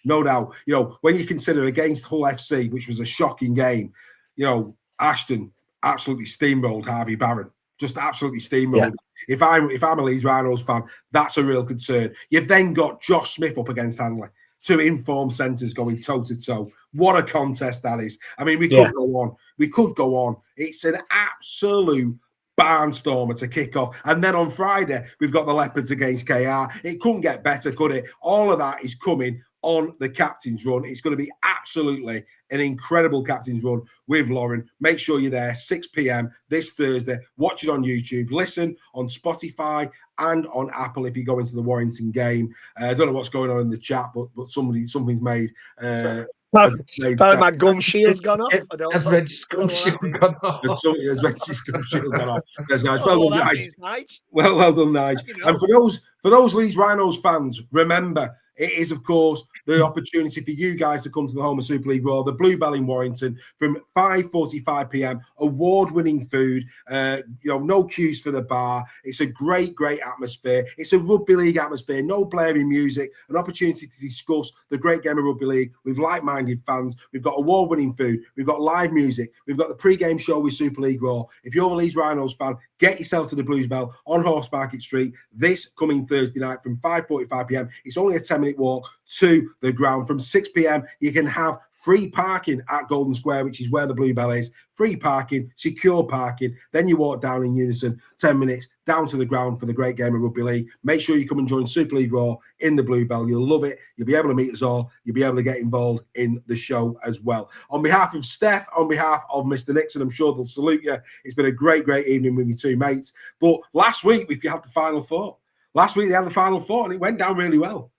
No doubt. You know, when you consider against Hull FC, which was a shocking game, you know, Ashton absolutely steamrolled Harvey Barron. Just absolutely steamrolled. If I'm a Leeds Rhinos fan, that's a real concern. You've then got Josh Smith up against Hanley. Two informed centres going toe-to-toe. What a contest that is. I mean, we could go on. It's an absolute barnstormer to kick off. And then on Friday, we've got the Leopards against KR. It couldn't get better, could it? All of that is coming on the captain's run. It's going to be absolutely an incredible captain's run with Lauren. Make sure you're there, 6 p.m. this Thursday. Watch it on YouTube. Listen on Spotify and on Apple if you go into the Warrington game. I don't know what's going on in the chat, but something's made. Apparently my gum shield's gone off. I don't Has know. Reggie's gum shield gone off? Has Reggie's gum shield gone off? That's nice. Oh, Well done, that Nige. means, Nige. Well done, Nige. You know. And for those Leeds Rhinos fans, remember, it is, of course, the opportunity for you guys to come to the home of Super League Raw, the Bluebell in Warrington, from 5:45 p.m. Award-winning food, no queues for the bar. It's a great, great atmosphere. It's a rugby league atmosphere, no blaring music, an opportunity to discuss the great game of rugby league with like-minded fans. We've got award-winning food. We've got live music. We've got the pre-game show with Super League Raw. If you're a Leeds Rhinos fan, get yourself to the Bluesbell on Horse Market Street this coming Thursday night from 5:45 p.m. It's only a 10-minute walk to the ground. From 6 p.m. you can have free parking at Golden Square, which is where the Bluebell is. Free parking, secure parking. Then you walk down in unison, 10 minutes down to the ground for the great game of rugby league. Make sure you come and join Super League Raw in the Bluebell. You'll love it. You'll be able to meet us all. You'll be able to get involved in the show as well. On behalf of Steph, on behalf of Mr. Nixon, I'm sure they'll salute you. It's been a great, great evening with your two mates. But last week we had the Final Four. Last week they had the Final Four and it went down really well.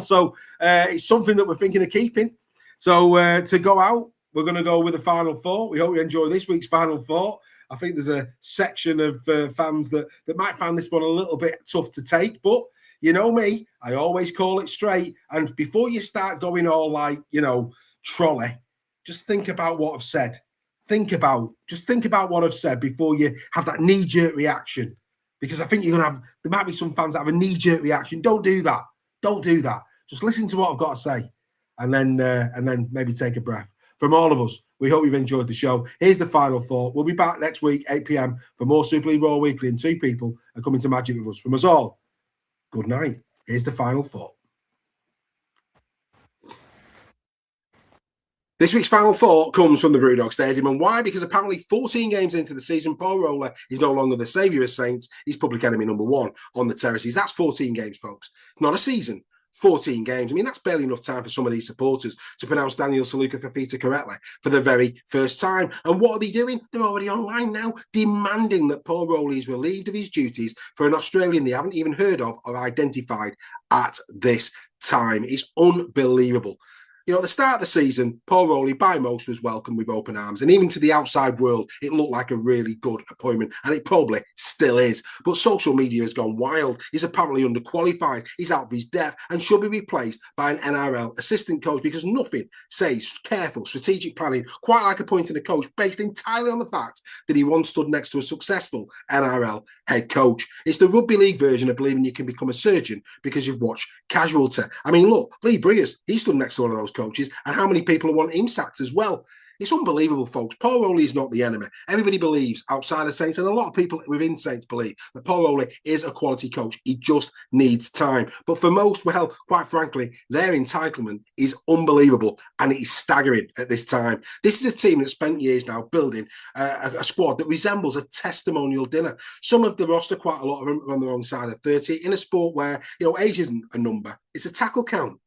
So it's something that we're thinking of keeping. So to go out, we're going to go with the Final Four. We hope you enjoy this week's Final Four. I think there's a section of fans that might find this one a little bit tough to take, but you know me, I always call it straight. And before you start going all like, trolley, just think about what I've said. Think about what I've said before you have that knee-jerk reaction. Because I think there might be some fans that have a knee-jerk reaction. Don't do that. Just listen to what I've got to say. And then maybe take a breath. From all of us, we hope you've enjoyed the show. Here's the Final Four. We'll be back next week, 8 p.m. for more Super League Raw Weekly, and two people are coming to Magic with us. From us all, good night. Here's the Final Four. This week's Final Four comes from the Brewdog Stadium. And why? Because apparently 14 games into the season, Paul Roller is no longer the saviour of Saints. He's public enemy number one on the terraces. That's 14 games, folks. Not a season. 14 games. I mean, that's barely enough time for some of these supporters to pronounce Daniel Saluka Fafita correctly for the very first time. And what are they doing? They're already online now, demanding that Paul Rowley is relieved of his duties for an Australian they haven't even heard of or identified at this time. It's unbelievable. At the start of the season, Paul Rowley, by most, was welcomed with open arms. And even to the outside world, it looked like a really good appointment. And it probably still is. But social media has gone wild. He's apparently underqualified. He's out of his depth and should be replaced by an NRL assistant coach because nothing says careful, strategic planning, quite like appointing a coach based entirely on the fact that he once stood next to a successful NRL head coach. It's the rugby league version of believing you can become a surgeon because you've watched Casualty. I mean, look, Lee Briers, he stood next to one of those coaches, and how many people want him sacked as well? It's unbelievable, folks. Paul Rowley is not the enemy. Everybody believes outside of Saints, and a lot of people within Saints believe that Paul Rowley is a quality coach. He just needs time. But for most, well, quite frankly, their entitlement is unbelievable, and it is staggering at this time. This is a team that spent years now building a squad that resembles a testimonial dinner. Some of the roster, quite a lot of them, are on the wrong side of 30 in a sport where, age isn't a number. It's a tackle count.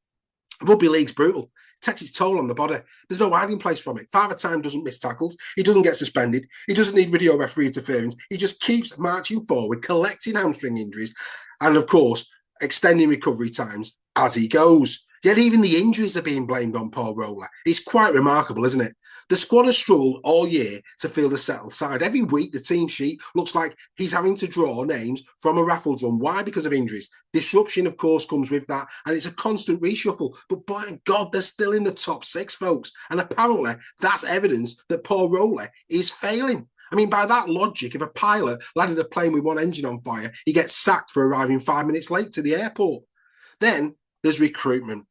Rugby league's brutal. It takes its toll on the body. There's no hiding place from it. Father Time doesn't miss tackles. He doesn't get suspended. He doesn't need video referee interference. He just keeps marching forward, collecting hamstring injuries, and of course, extending recovery times as he goes. Yet even the injuries are being blamed on Paul Roller. It's quite remarkable, isn't it? The squad has struggled all year to field a settled side. Every week, the team sheet looks like he's having to draw names from a raffle drum. Why? Because of injuries. Disruption, of course, comes with that, and it's a constant reshuffle. But by God, they're still in the top six, folks. And apparently, that's evidence that Paul Rowley is failing. I mean, by that logic, if a pilot landed a plane with one engine on fire, he gets sacked for arriving 5 minutes late to the airport. Then there's recruitment.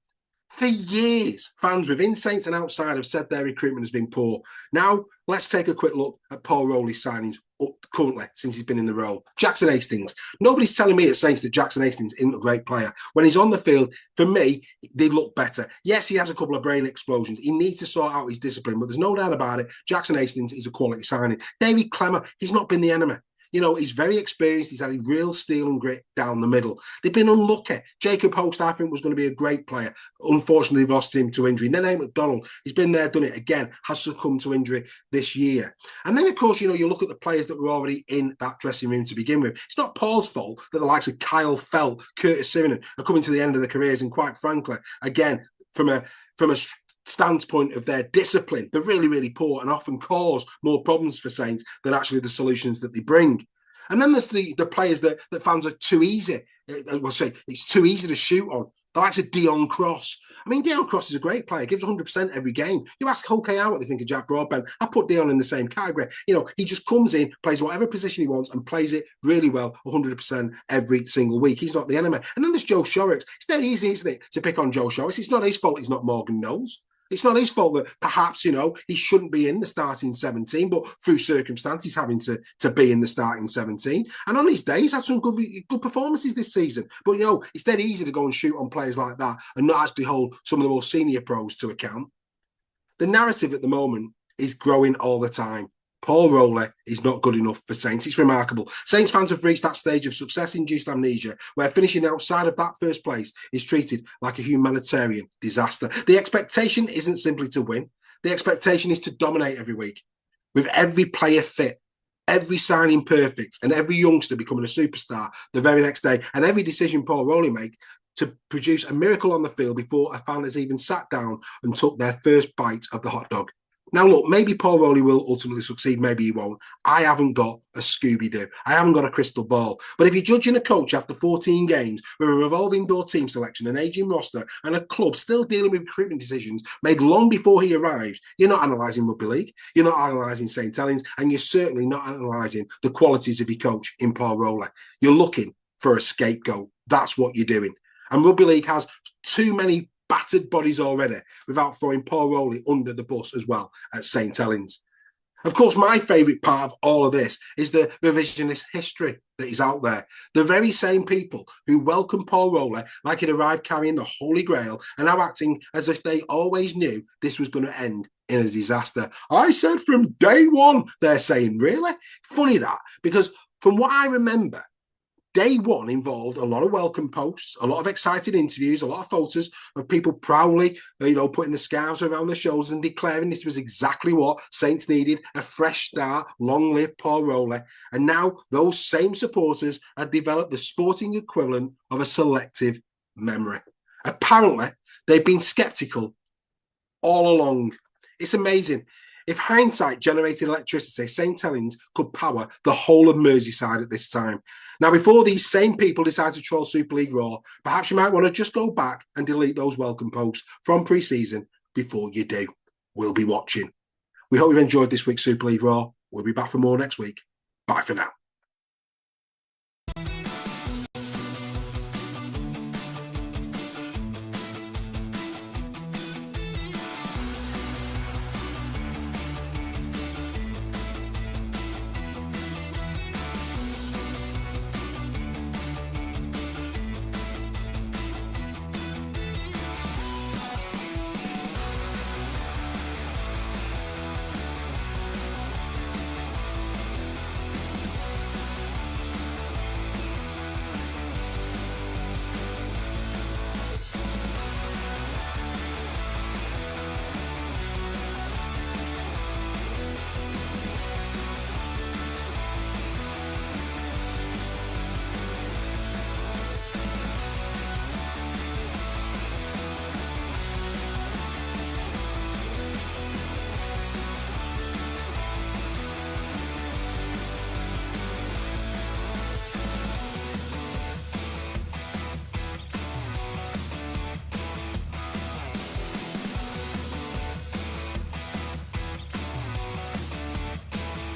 For years, fans within Saints and outside have said their recruitment has been poor. Now, let's take a quick look at Paul Rowley's signings up currently since he's been in the role. Jackson Hastings. Nobody's telling me at Saints that Jackson Hastings isn't a great player. When he's on the field, for me, they look better. Yes, he has a couple of brain explosions. He needs to sort out his discipline, but there's no doubt about it. Jackson Hastings is a quality signing. David Clemmer, he's not been the enemy. You know, he's very experienced. He's had a real steel and grit down the middle. They've been unlucky. Jacob Host, I think, was going to be a great player. Unfortunately, they've lost him to injury. Nene McDonald, he's been there, done it again, has succumbed to injury this year. And then, of course, you know, you look at the players that were already in that dressing room to begin with. It's not Paul's fault that the likes of Kyle Felt, Curtis Simmons are coming to the end of their careers. And quite frankly, again, from a standpoint of their discipline, they're really, really poor and often cause more problems for Saints than actually the solutions that they bring. And then there's the players that fans are too easy. We'll say it's too easy to shoot on. The likes of Dion Cross. I mean, Dion Cross is a great player, gives 100% every game. You ask Hull KR what they think of Jack Broadbent. I put Dion in the same category. You know, he just comes in, plays whatever position he wants and plays it really well 100% every single week. He's not the enemy. And then there's Joe Shorrocks. It's dead easy, isn't it, to pick on Joe Shorrocks. It's not his fault he's not Morgan Knowles. It's not his fault that perhaps, you know, he shouldn't be in the starting 17, but through circumstance, he's having to be in the starting 17. And on his day, he's had some good performances this season. But, you know, it's dead easy to go and shoot on players like that and not actually hold some of the more senior pros to account. The narrative at the moment is growing all the time. Paul Rowley is not good enough for Saints. It's remarkable. Saints fans have reached that stage of success-induced amnesia where finishing outside of that first place is treated like a humanitarian disaster. The expectation isn't simply to win. The expectation is to dominate every week. With every player fit, every signing perfect, and every youngster becoming a superstar the very next day, and every decision Paul Rowley makes to produce a miracle on the field before a fan has even sat down and took their first bite of the hot dog. Now, look, maybe Paul Rowley will ultimately succeed, maybe he won't. I haven't got a Scooby-Doo. I haven't got a crystal ball. But if you're judging a coach after 14 games with a revolving door team selection, an ageing roster, and a club still dealing with recruitment decisions made long before he arrived, you're not analysing Rugby League, you're not analysing St Helens, and you're certainly not analysing the qualities of your coach in Paul Rowley. You're looking for a scapegoat. That's what you're doing. And Rugby League has too many battered bodies already without throwing Paul Rowley under the bus as well at St Helens. Of course, my favourite part of all of this is the revisionist history that is out there. The very same people who welcomed Paul Rowley like he'd arrived carrying the Holy Grail are now acting as if they always knew this was going to end in a disaster. I said from day one, they're saying, really? Funny that, because from what I remember, day one involved a lot of welcome posts, a lot of excited interviews, a lot of photos of people proudly, you know, putting the scarves around their shoulders and declaring this was exactly what Saints needed, a fresh start, long live Paul Rowley. And now those same supporters have developed the sporting equivalent of a selective memory. Apparently, they've been sceptical all along. It's amazing. If hindsight generated electricity, St Helens could power the whole of Merseyside at this time. Now, before these same people decide to troll Super League Raw, perhaps you might want to just go back and delete those welcome posts from pre-season before you do. We'll be watching. We hope you've enjoyed this week's Super League Raw. We'll be back for more next week. Bye for now.